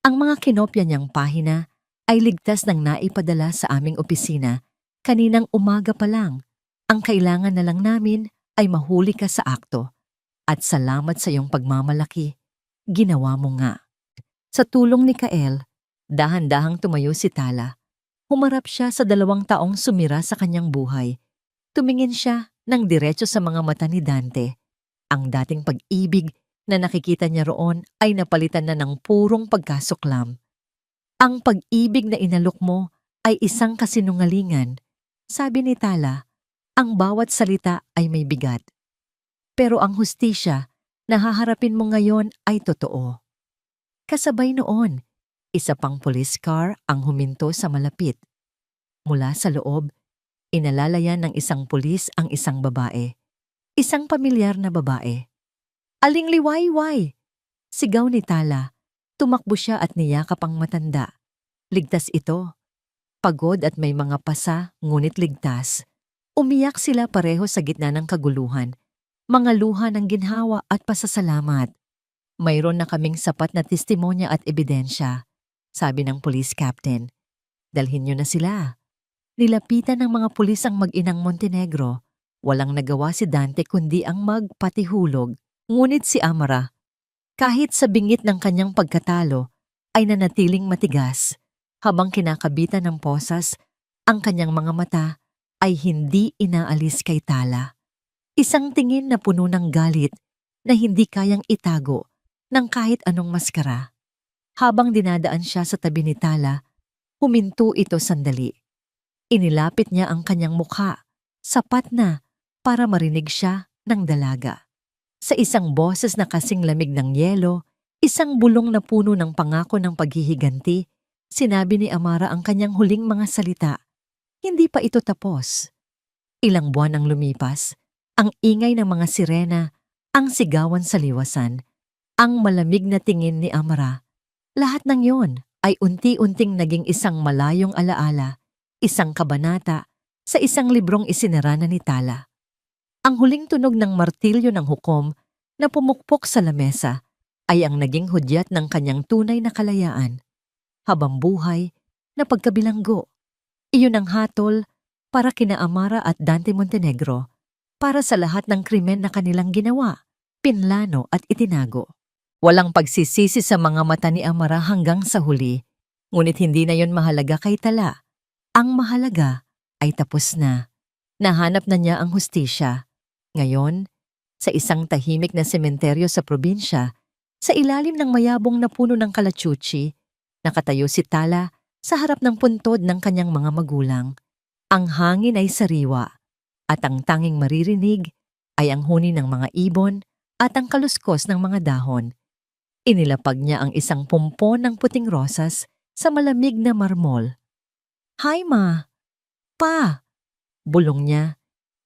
Ang mga kinopya niyang pahina ay ligtas ng naipadala sa aming opisina kaninang umaga pa lang. Ang kailangan na lang namin ay mahuli ka sa akto. At salamat sa iyong pagmamalaki. Ginawa mo nga. Sa tulong ni Kael, dahan-dahang tumayo si Tala. Humarap siya sa 2 taong sumira sa kanyang buhay. Tumingin siya ng diretso sa mga mata ni Dante. Ang dating pag-ibig na nakikita niya roon ay napalitan na ng purong pagkasuklam. Ang pag-ibig na inalok mo ay isang kasinungalingan. Sabi ni Tala, ang bawat salita ay may bigat. Pero ang hustisya na haharapin mo ngayon ay totoo. Kasabay noon, isa pang police car ang huminto sa malapit. Mula sa loob, inalalayan ng isang pulis ang isang babae. Isang pamilyar na babae. Aling liwayway! Sigaw ni Tala. Tumakbo siya at niyakap ang matanda. Ligtas ito. Pagod at may mga pasa, ngunit ligtas. Umiyak sila pareho sa gitna ng kaguluhan. Mga luha ng ginhawa at pasasalamat. Mayroon na kaming sapat na testimonya at ebidensya, sabi ng police captain. Dalhin niyo na sila. Nilapitan ng mga pulis ang mag-inang Montenegro. Walang nagawa si Dante kundi ang magpatihulog. Ngunit si Amara, kahit sa bingit ng kanyang pagkatalo, ay nanatiling matigas. Habang kinakabitan ng posas, ang kanyang mga mata ay hindi inaalis kay Tala. Isang tingin na puno ng galit na hindi kayang itago ng kahit anong maskara. Habang dinadaan siya sa tabi ni Tala, huminto ito sandali. Inilapit niya ang kanyang mukha, sapat na para marinig siya ng dalaga. Sa isang boses na kasing lamig ng yelo, isang bulong na puno ng pangako ng paghihiganti, sinabi ni Amara ang kanyang huling mga salita. Hindi pa ito tapos. Ilang buwan ang lumipas, ang ingay ng mga sirena, ang sigawan sa liwasan, ang malamig na tingin ni Amara. Lahat ng yon ay unti-unting naging isang malayong alaala, isang kabanata sa isang librong isinara na ni Tala. Ang huling tunog ng martilyo ng hukom na pumukpok sa lamesa ay ang naging hudyat ng kanyang tunay na kalayaan. Habang buhay na pagkabilanggo. Iyon ang hatol para kina Amara at Dante Montenegro para sa lahat ng krimen na kanilang ginawa, pinlano at itinago. Walang pagsisisi sa mga mata ni Amara hanggang sa huli, ngunit hindi na yon mahalaga kay Tala. Ang mahalaga ay tapos na. Nahanap na niya ang hustisya. Ngayon, sa isang tahimik na sementeryo sa probinsya, sa ilalim ng mayabong na puno ng kalachuchi, nakatayo si Tala sa harap ng puntod ng kanyang mga magulang. Ang hangin ay sariwa, at ang tanging maririnig ay ang huni ng mga ibon at ang kaluskos ng mga dahon. Inilapag niya ang isang pumpon ng puting rosas sa malamig na marmol. "Hi, Ma! Pa!" Bulong niya.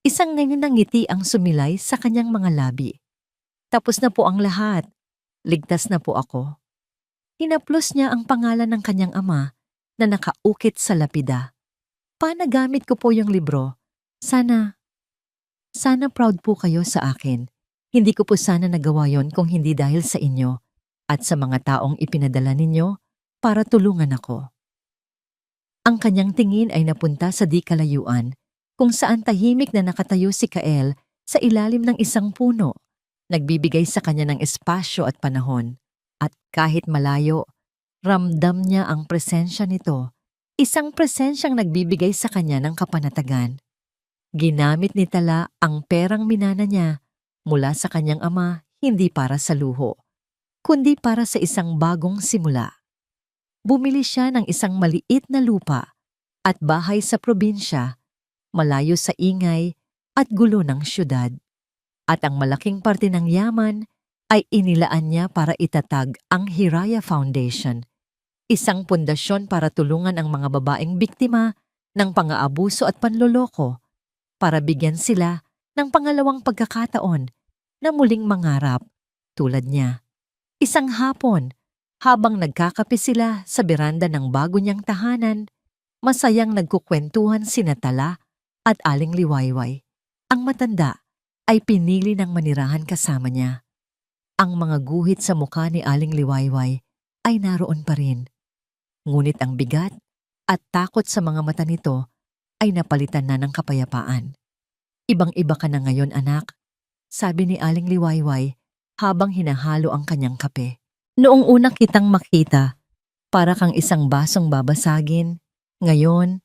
Isang ngayon ng ngiti ang sumilay sa kanyang mga labi. "Tapos na po ang lahat. Ligtas na po ako." Hinaplos niya ang pangalan ng kanyang ama na nakaukit sa lapida. "Pa, nagamit ko po yung libro. Sana proud po kayo sa akin. Hindi ko po sana nagawa yon kung hindi dahil sa inyo at sa mga taong ipinadala ninyo para tulungan ako." Ang kanyang tingin ay napunta sa di kalayuan, kung saan tahimik na nakatayo si Kael sa ilalim ng isang puno, nagbibigay sa kanya ng espasyo at panahon. At kahit malayo, ramdam niya ang presensya nito, isang presensyang nagbibigay sa kanya ng kapanatagan. Ginamit ni Tala ang perang minana niya mula sa kanyang ama hindi para sa luho, kundi para sa isang bagong simula. Bumili siya ng isang maliit na lupa at bahay sa probinsya, malayo sa ingay at gulo ng syudad. At ang malaking parte ng yaman ay inilaan niya para itatag ang Hiraya Foundation, isang pundasyon para tulungan ang mga babaeng biktima ng pang-aabuso at panloloko, para bigyan sila ng pangalawang pagkakataon na muling mangarap tulad niya. Isang hapon, habang nagkakape sila sa beranda ng bago niyang tahanan, masayang nagkukwentuhan sina Tala at Aling Liwayway. Ang matanda ay pinili ng manirahan kasama niya. Ang mga guhit sa mukha ni Aling Liwayway ay naroon pa rin. Ngunit ang bigat at takot sa mga mata nito ay napalitan na ng kapayapaan. "Ibang-iba ka na ngayon, anak," sabi ni Aling Liwayway habang hinahalo ang kanyang kape. "Noong una kitang makita, para kang isang basong babasagin. Ngayon,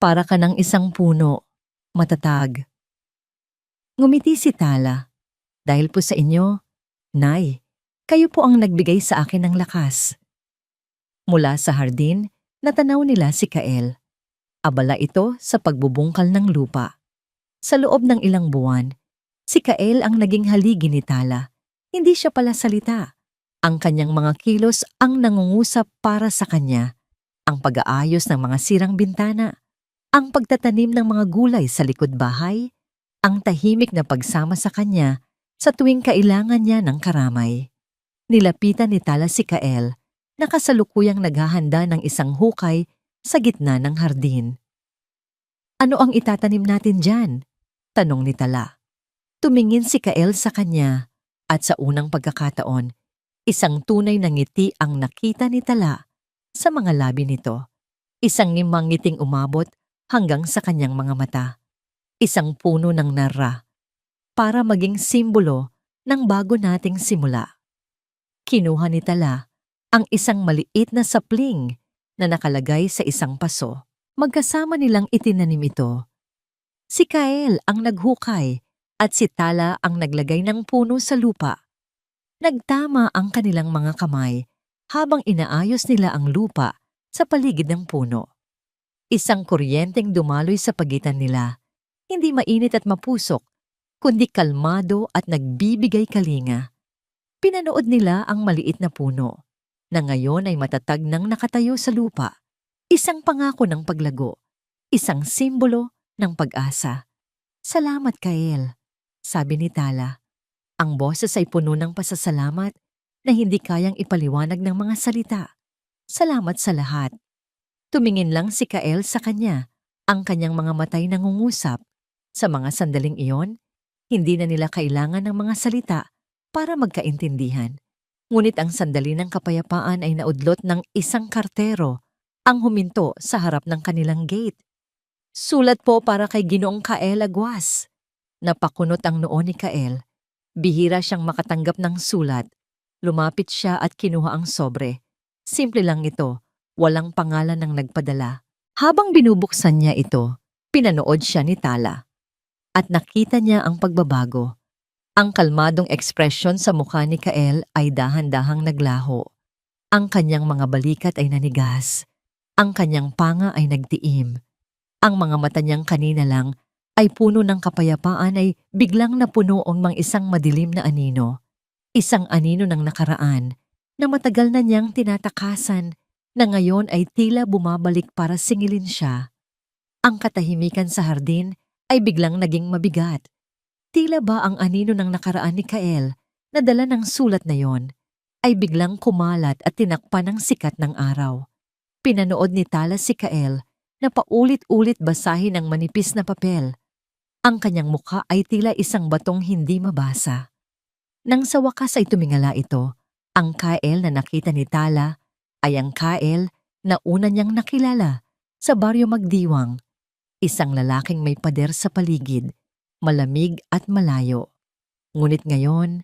para ka ng isang puno, matatag." Ngumiti si Tala. "Dahil po sa inyo, Nay, kayo po ang nagbigay sa akin ng lakas." Mula sa hardin, natanaw nila si Kael. Abala ito sa pagbubungkal ng lupa. Sa loob ng ilang buwan, si Kael ang naging haligi ni Tala. Hindi siya pala salita. Ang kanyang mga kilos ang nangungusap para sa kanya. Ang pag-aayos ng mga sirang bintana, ang pagtatanim ng mga gulay sa likod bahay, ang tahimik na pagsama sa kanya sa tuwing kailangan niya ng karamay. Nilapitan ni Tala si Kael na kasalukuyang naghahanda ng isang hukay sa gitna ng hardin. "Ano ang itatanim natin dyan?" tanong ni Tala. Tumingin si Kael sa kanya at sa unang pagkakataon, isang tunay na ngiti ang nakita ni Tala sa mga labi nito. Isang ngiting umabot hanggang sa kanyang mga mata. Isang puno ng narra para maging simbolo ng bago nating simula. Kinuha ni Tala ang isang maliit na sapling na nakalagay sa isang paso. Magkasama nilang itinanim ito. Si Kael ang naghukay at si Tala ang naglagay ng puno sa lupa. Nagtama ang kanilang mga kamay habang inaayos nila ang lupa sa paligid ng puno. Isang kuryenteng dumaloy sa pagitan nila, hindi mainit at mapusok, kundi kalmado at nagbibigay kalinga. Pinanood nila ang maliit na puno, na ngayon ay matatag nang nakatayo sa lupa. Isang pangako ng paglago, isang simbolo ng pag-asa. "Salamat, Kael," sabi ni Tala. Ang boses ay puno ng pasasalamat na hindi kayang ipaliwanag ng mga salita. Salamat sa lahat. Tumingin lang si Kael sa kanya, ang kanyang mga matay nangungusap. Sa mga sandaling iyon, hindi na nila kailangan ng mga salita para magkaintindihan. Ngunit ang sandali ng kapayapaan ay naudlot ng isang kartero ang huminto sa harap ng kanilang gate. "Sulat po para kay Ginoong Kael Aguas." Napakunot ang noo ni Kael. Bihira siyang makatanggap ng sulat. Lumapit siya at kinuha ang sobre. Simple lang ito, walang pangalan ng nagpadala. Habang binubuksan niya ito, pinanood siya ni Tala. At nakita niya ang pagbabago. Ang kalmadong ekspresyon sa mukha ni Kael ay dahan-dahang naglaho. Ang kanyang mga balikat ay nanigas. Ang kanyang panga ay nagtiim. Ang mga mata niyang kanina lang ay puno ng kapayapaan ay biglang napuno ng isang madilim na anino. Isang anino ng nakaraan na matagal na niyang tinatakasan na ngayon ay tila bumabalik para singilin siya. Ang katahimikan sa hardin ay biglang naging mabigat. Tila ba ang anino ng nakaraan ni Kael na dala ng sulat na yon ay biglang kumalat at tinakpan ng sikat ng araw. Pinanood ni Tala si Kael na paulit-ulit basahin ng manipis na papel. Ang kanyang mukha ay tila isang batong hindi mabasa. Nang sa wakas ay tumingala ito, ang Kael na nakita ni Tala ay ang Kael na una niyang nakilala sa Baryo Magdiwang. Isang lalaking may pader sa paligid, malamig at malayo. Ngunit ngayon,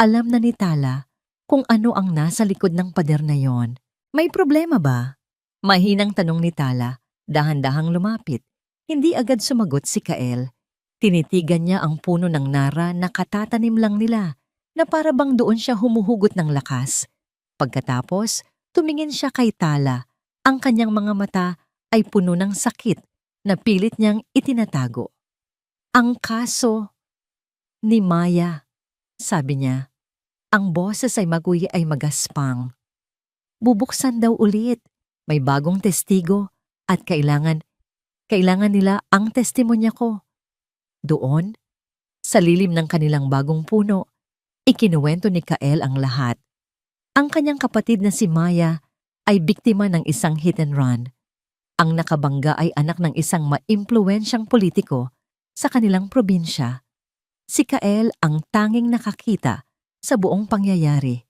alam na ni Tala kung ano ang nasa likod ng pader na yon. "May problema ba?" Mahinang tanong ni Tala, dahan-dahang lumapit. Hindi agad sumagot si Kael. Tinitigan niya ang puno ng nara na katatanim lang nila, na para bang doon siya humuhugot ng lakas. Pagkatapos, tumingin siya kay Tala. Ang kanyang mga mata ay puno ng sakit na pilit niyang itinatago. "Ang kaso ni Maya," sabi niya. Ang boses ay magaspang. "Bubuksan daw ulit. May bagong testigo at kailangan nila ang testimonya ko." Doon, sa lilim ng kanilang bagong puno, ikinuwento ni Kael ang lahat. Ang kanyang kapatid na si Maya ay biktima ng isang hit and run. Ang nakabangga ay anak ng isang maimpluwensyang politiko sa kanilang probinsya. Si Kael ang tanging nakakita sa buong pangyayari.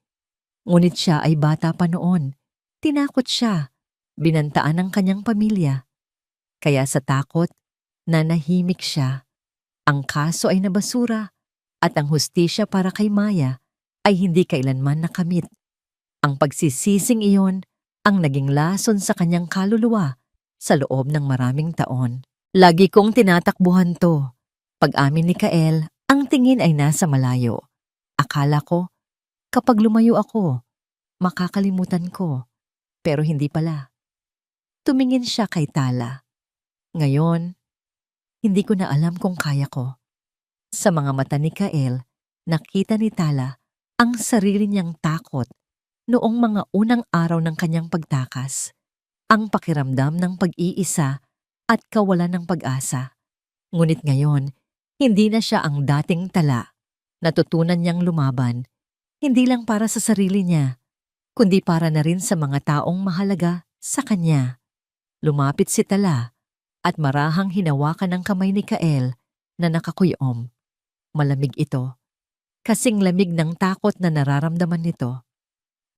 Ngunit siya ay bata pa noon. Tinakot siya. Binantaan ng kanyang pamilya. Kaya sa takot, nanahimik siya. Ang kaso ay nabasura at ang hustisya para kay Maya ay hindi kailanman nakamit. Ang pagsisising iyon ang naging lason sa kanyang kaluluwa sa loob ng maraming taon. "Lagi kong tinatakbuhan to." Pag-amin ni Kael, ang tingin ay nasa malayo. Akala ko, kapag lumayo ako, makakalimutan ko. Pero hindi pala. Tumingin siya kay Tala. "Ngayon, hindi ko na alam kung kaya ko." Sa mga mata ni Kael, nakita ni Tala ang sarili niyang takot noong mga unang araw ng kanyang pagtakas. Ang pakiramdam ng pag-iisa at kawalan ng pag-asa. Ngunit ngayon, hindi na siya ang dating Tala. Natutunan niyang lumaban, hindi lang para sa sarili niya, kundi para na rin sa mga taong mahalaga sa kanya. Lumapit si Tala at marahang hinawakan ng kamay ni Kael na nakakuyom. Malamig ito, kasing lamig ng takot na nararamdaman nito.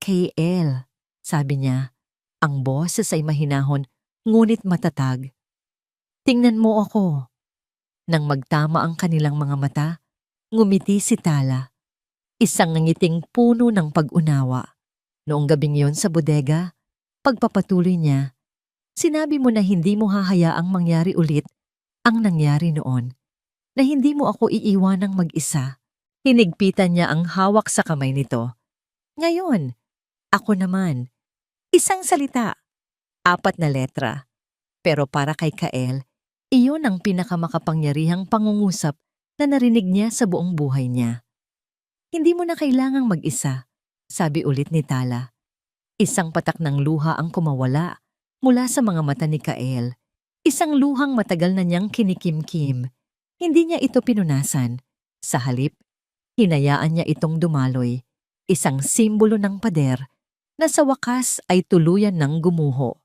Kael, sabi niya, ang boses ay mahinahon ngunit matatag. Tingnan mo ako. Nang magtama ang kanilang mga mata, ngumiti si Tala. Isang ngiting puno ng pag-unawa. Noong gabing yon sa bodega, pagpapatuloy niya, sinabi mo na hindi mo hahayaang mangyari ulit ang nangyari noon, na hindi mo ako iiwanang mag-isa. Hinigpitan niya ang hawak sa kamay nito. Ngayon, ako naman, isang salita, 4 na letra. Pero para kay Kael, iyon ang pinakamakapangyarihang pangungusap na narinig niya sa buong buhay niya. Hindi mo na kailangang mag-isa, sabi ulit ni Tala. Isang patak ng luha ang kumawala mula sa mga mata ni Kael. Isang luhang matagal na niyang kinikimkim. Hindi niya ito pinunasan. Sa halip, hinayaan niya itong dumaloy. Isang simbolo ng pader na sa wakas ay tuluyan ng gumuho.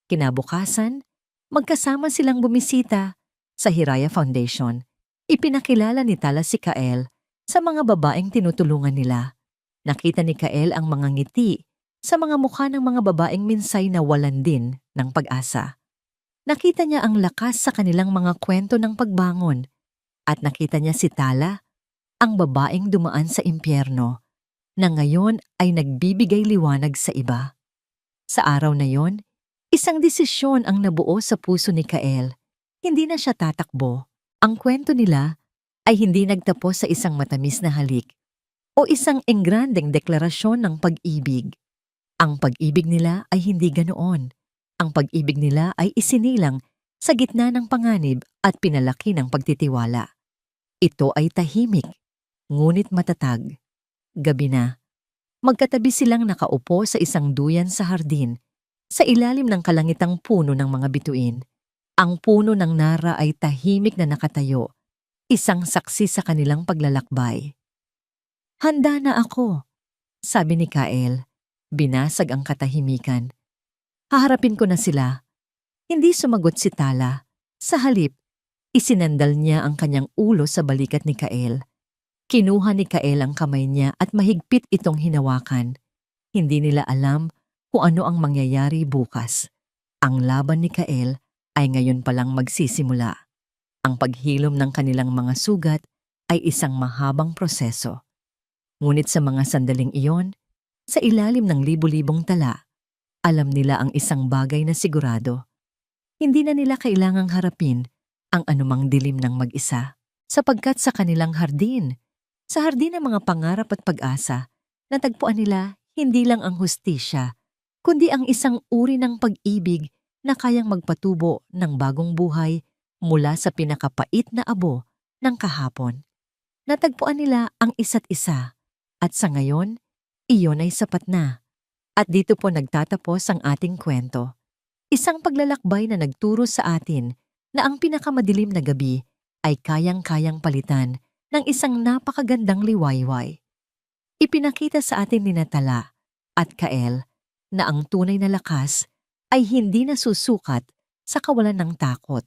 Kinabukasan, magkasama silang bumisita sa Hiraya Foundation. Ipinakilala ni Tala si Kael sa mga babaeng tinutulungan nila. Nakita ni Kael ang mga ngiti sa mga mukha ng mga babaeng minsay na walan din ng pag-asa. Nakita niya ang lakas sa kanilang mga kwento ng pagbangon at nakita niya si Tala, ang babaeng dumaan sa impyerno, na ngayon ay nagbibigay liwanag sa iba. Sa araw na yon, isang desisyon ang nabuo sa puso ni Kael. Hindi na siya tatakbo. Ang kwento nila ay hindi nagtapos sa isang matamis na halik o isang engrandeng deklarasyon ng pag-ibig. Ang pag-ibig nila ay hindi ganoon. Ang pag-ibig nila ay isinilang sa gitna ng panganib at pinalaki ng pagtitiwala. Ito ay tahimik, ngunit matatag. Gabi na. Magkatabi silang nakaupo sa isang duyan sa hardin, sa ilalim ng kalangitang puno ng mga bituin. Ang puno ng nara ay tahimik na nakatayo, isang saksi sa kanilang paglalakbay. Handa na ako, sabi ni Kael. Binasag ang katahimikan. Haharapin ko na sila. Hindi sumagot si Tala. Sa halip, isinandal niya ang kanyang ulo sa balikat ni Kael. Kinuha ni Kael ang kamay niya at mahigpit itong hinawakan. Hindi nila alam kung ano ang mangyayari bukas. Ang laban ni Kael ay ngayon palang magsisimula. Ang paghilom ng kanilang mga sugat ay isang mahabang proseso. Ngunit sa mga sandaling iyon, sa ilalim ng libu-libong tala, alam nila ang isang bagay na sigurado. Hindi na nila kailangang harapin ang anumang dilim ng mag-isa, sapagkat sa kanilang hardin, sa hardin ng mga pangarap at pag-asa, natagpuan nila hindi lang ang hustisya, kundi ang isang uri ng pag-ibig na kayang magpatubo ng bagong buhay mula sa pinakapait na abo ng kahapon. Natagpuan nila ang isa't isa at sa ngayon, iyon ay sapat na. At dito po nagtatapos ang ating kwento. Isang paglalakbay na nagturo sa atin na ang pinakamadilim na gabi ay kayang-kayang palitan ng isang napakagandang liwayway. Ipinakita sa atin ni Tala at Kael na ang tunay na lakas ay hindi nasusukat sa kawalan ng takot,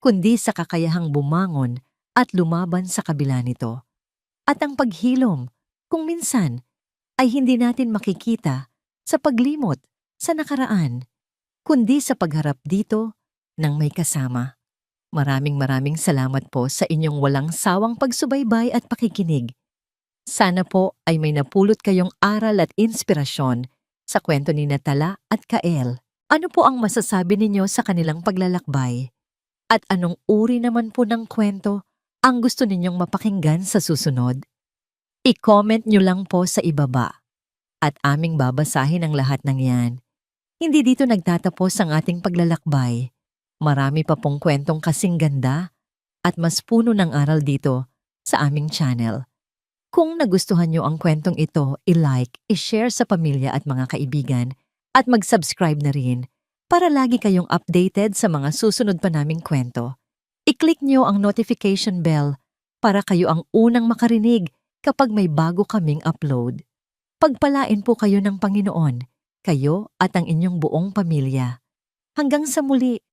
kundi sa kakayahang bumangon at lumaban sa kabila nito. At ang paghilom, kung minsan, ay hindi natin makikita sa paglimot sa nakaraan, kundi sa pagharap dito ng may kasama. Maraming salamat po sa inyong walang sawang pagsubaybay at pakikinig. Sana po ay may napulot kayong aral at inspirasyon sa kwento ni Tala at Kael. Ano po ang masasabi ninyo sa kanilang paglalakbay? At anong uri naman po ng kwento ang gusto ninyong mapakinggan sa susunod? I-comment nyo lang po sa ibaba at aming babasahin ang lahat ng yan. Hindi dito nagtatapos ang ating paglalakbay. Marami pa pong kwentong kasing ganda at mas puno ng aral dito sa aming channel. Kung nagustuhan nyo ang kwentong ito, i-like, i-share sa pamilya at mga kaibigan at mag-subscribe na rin para lagi kayong updated sa mga susunod pa naming kwento. I-click nyo ang notification bell para kayo ang unang makarinig kapag may bago kaming upload. Pagpalain po kayo ng Panginoon, kayo at ang inyong buong pamilya. Hanggang sa muli.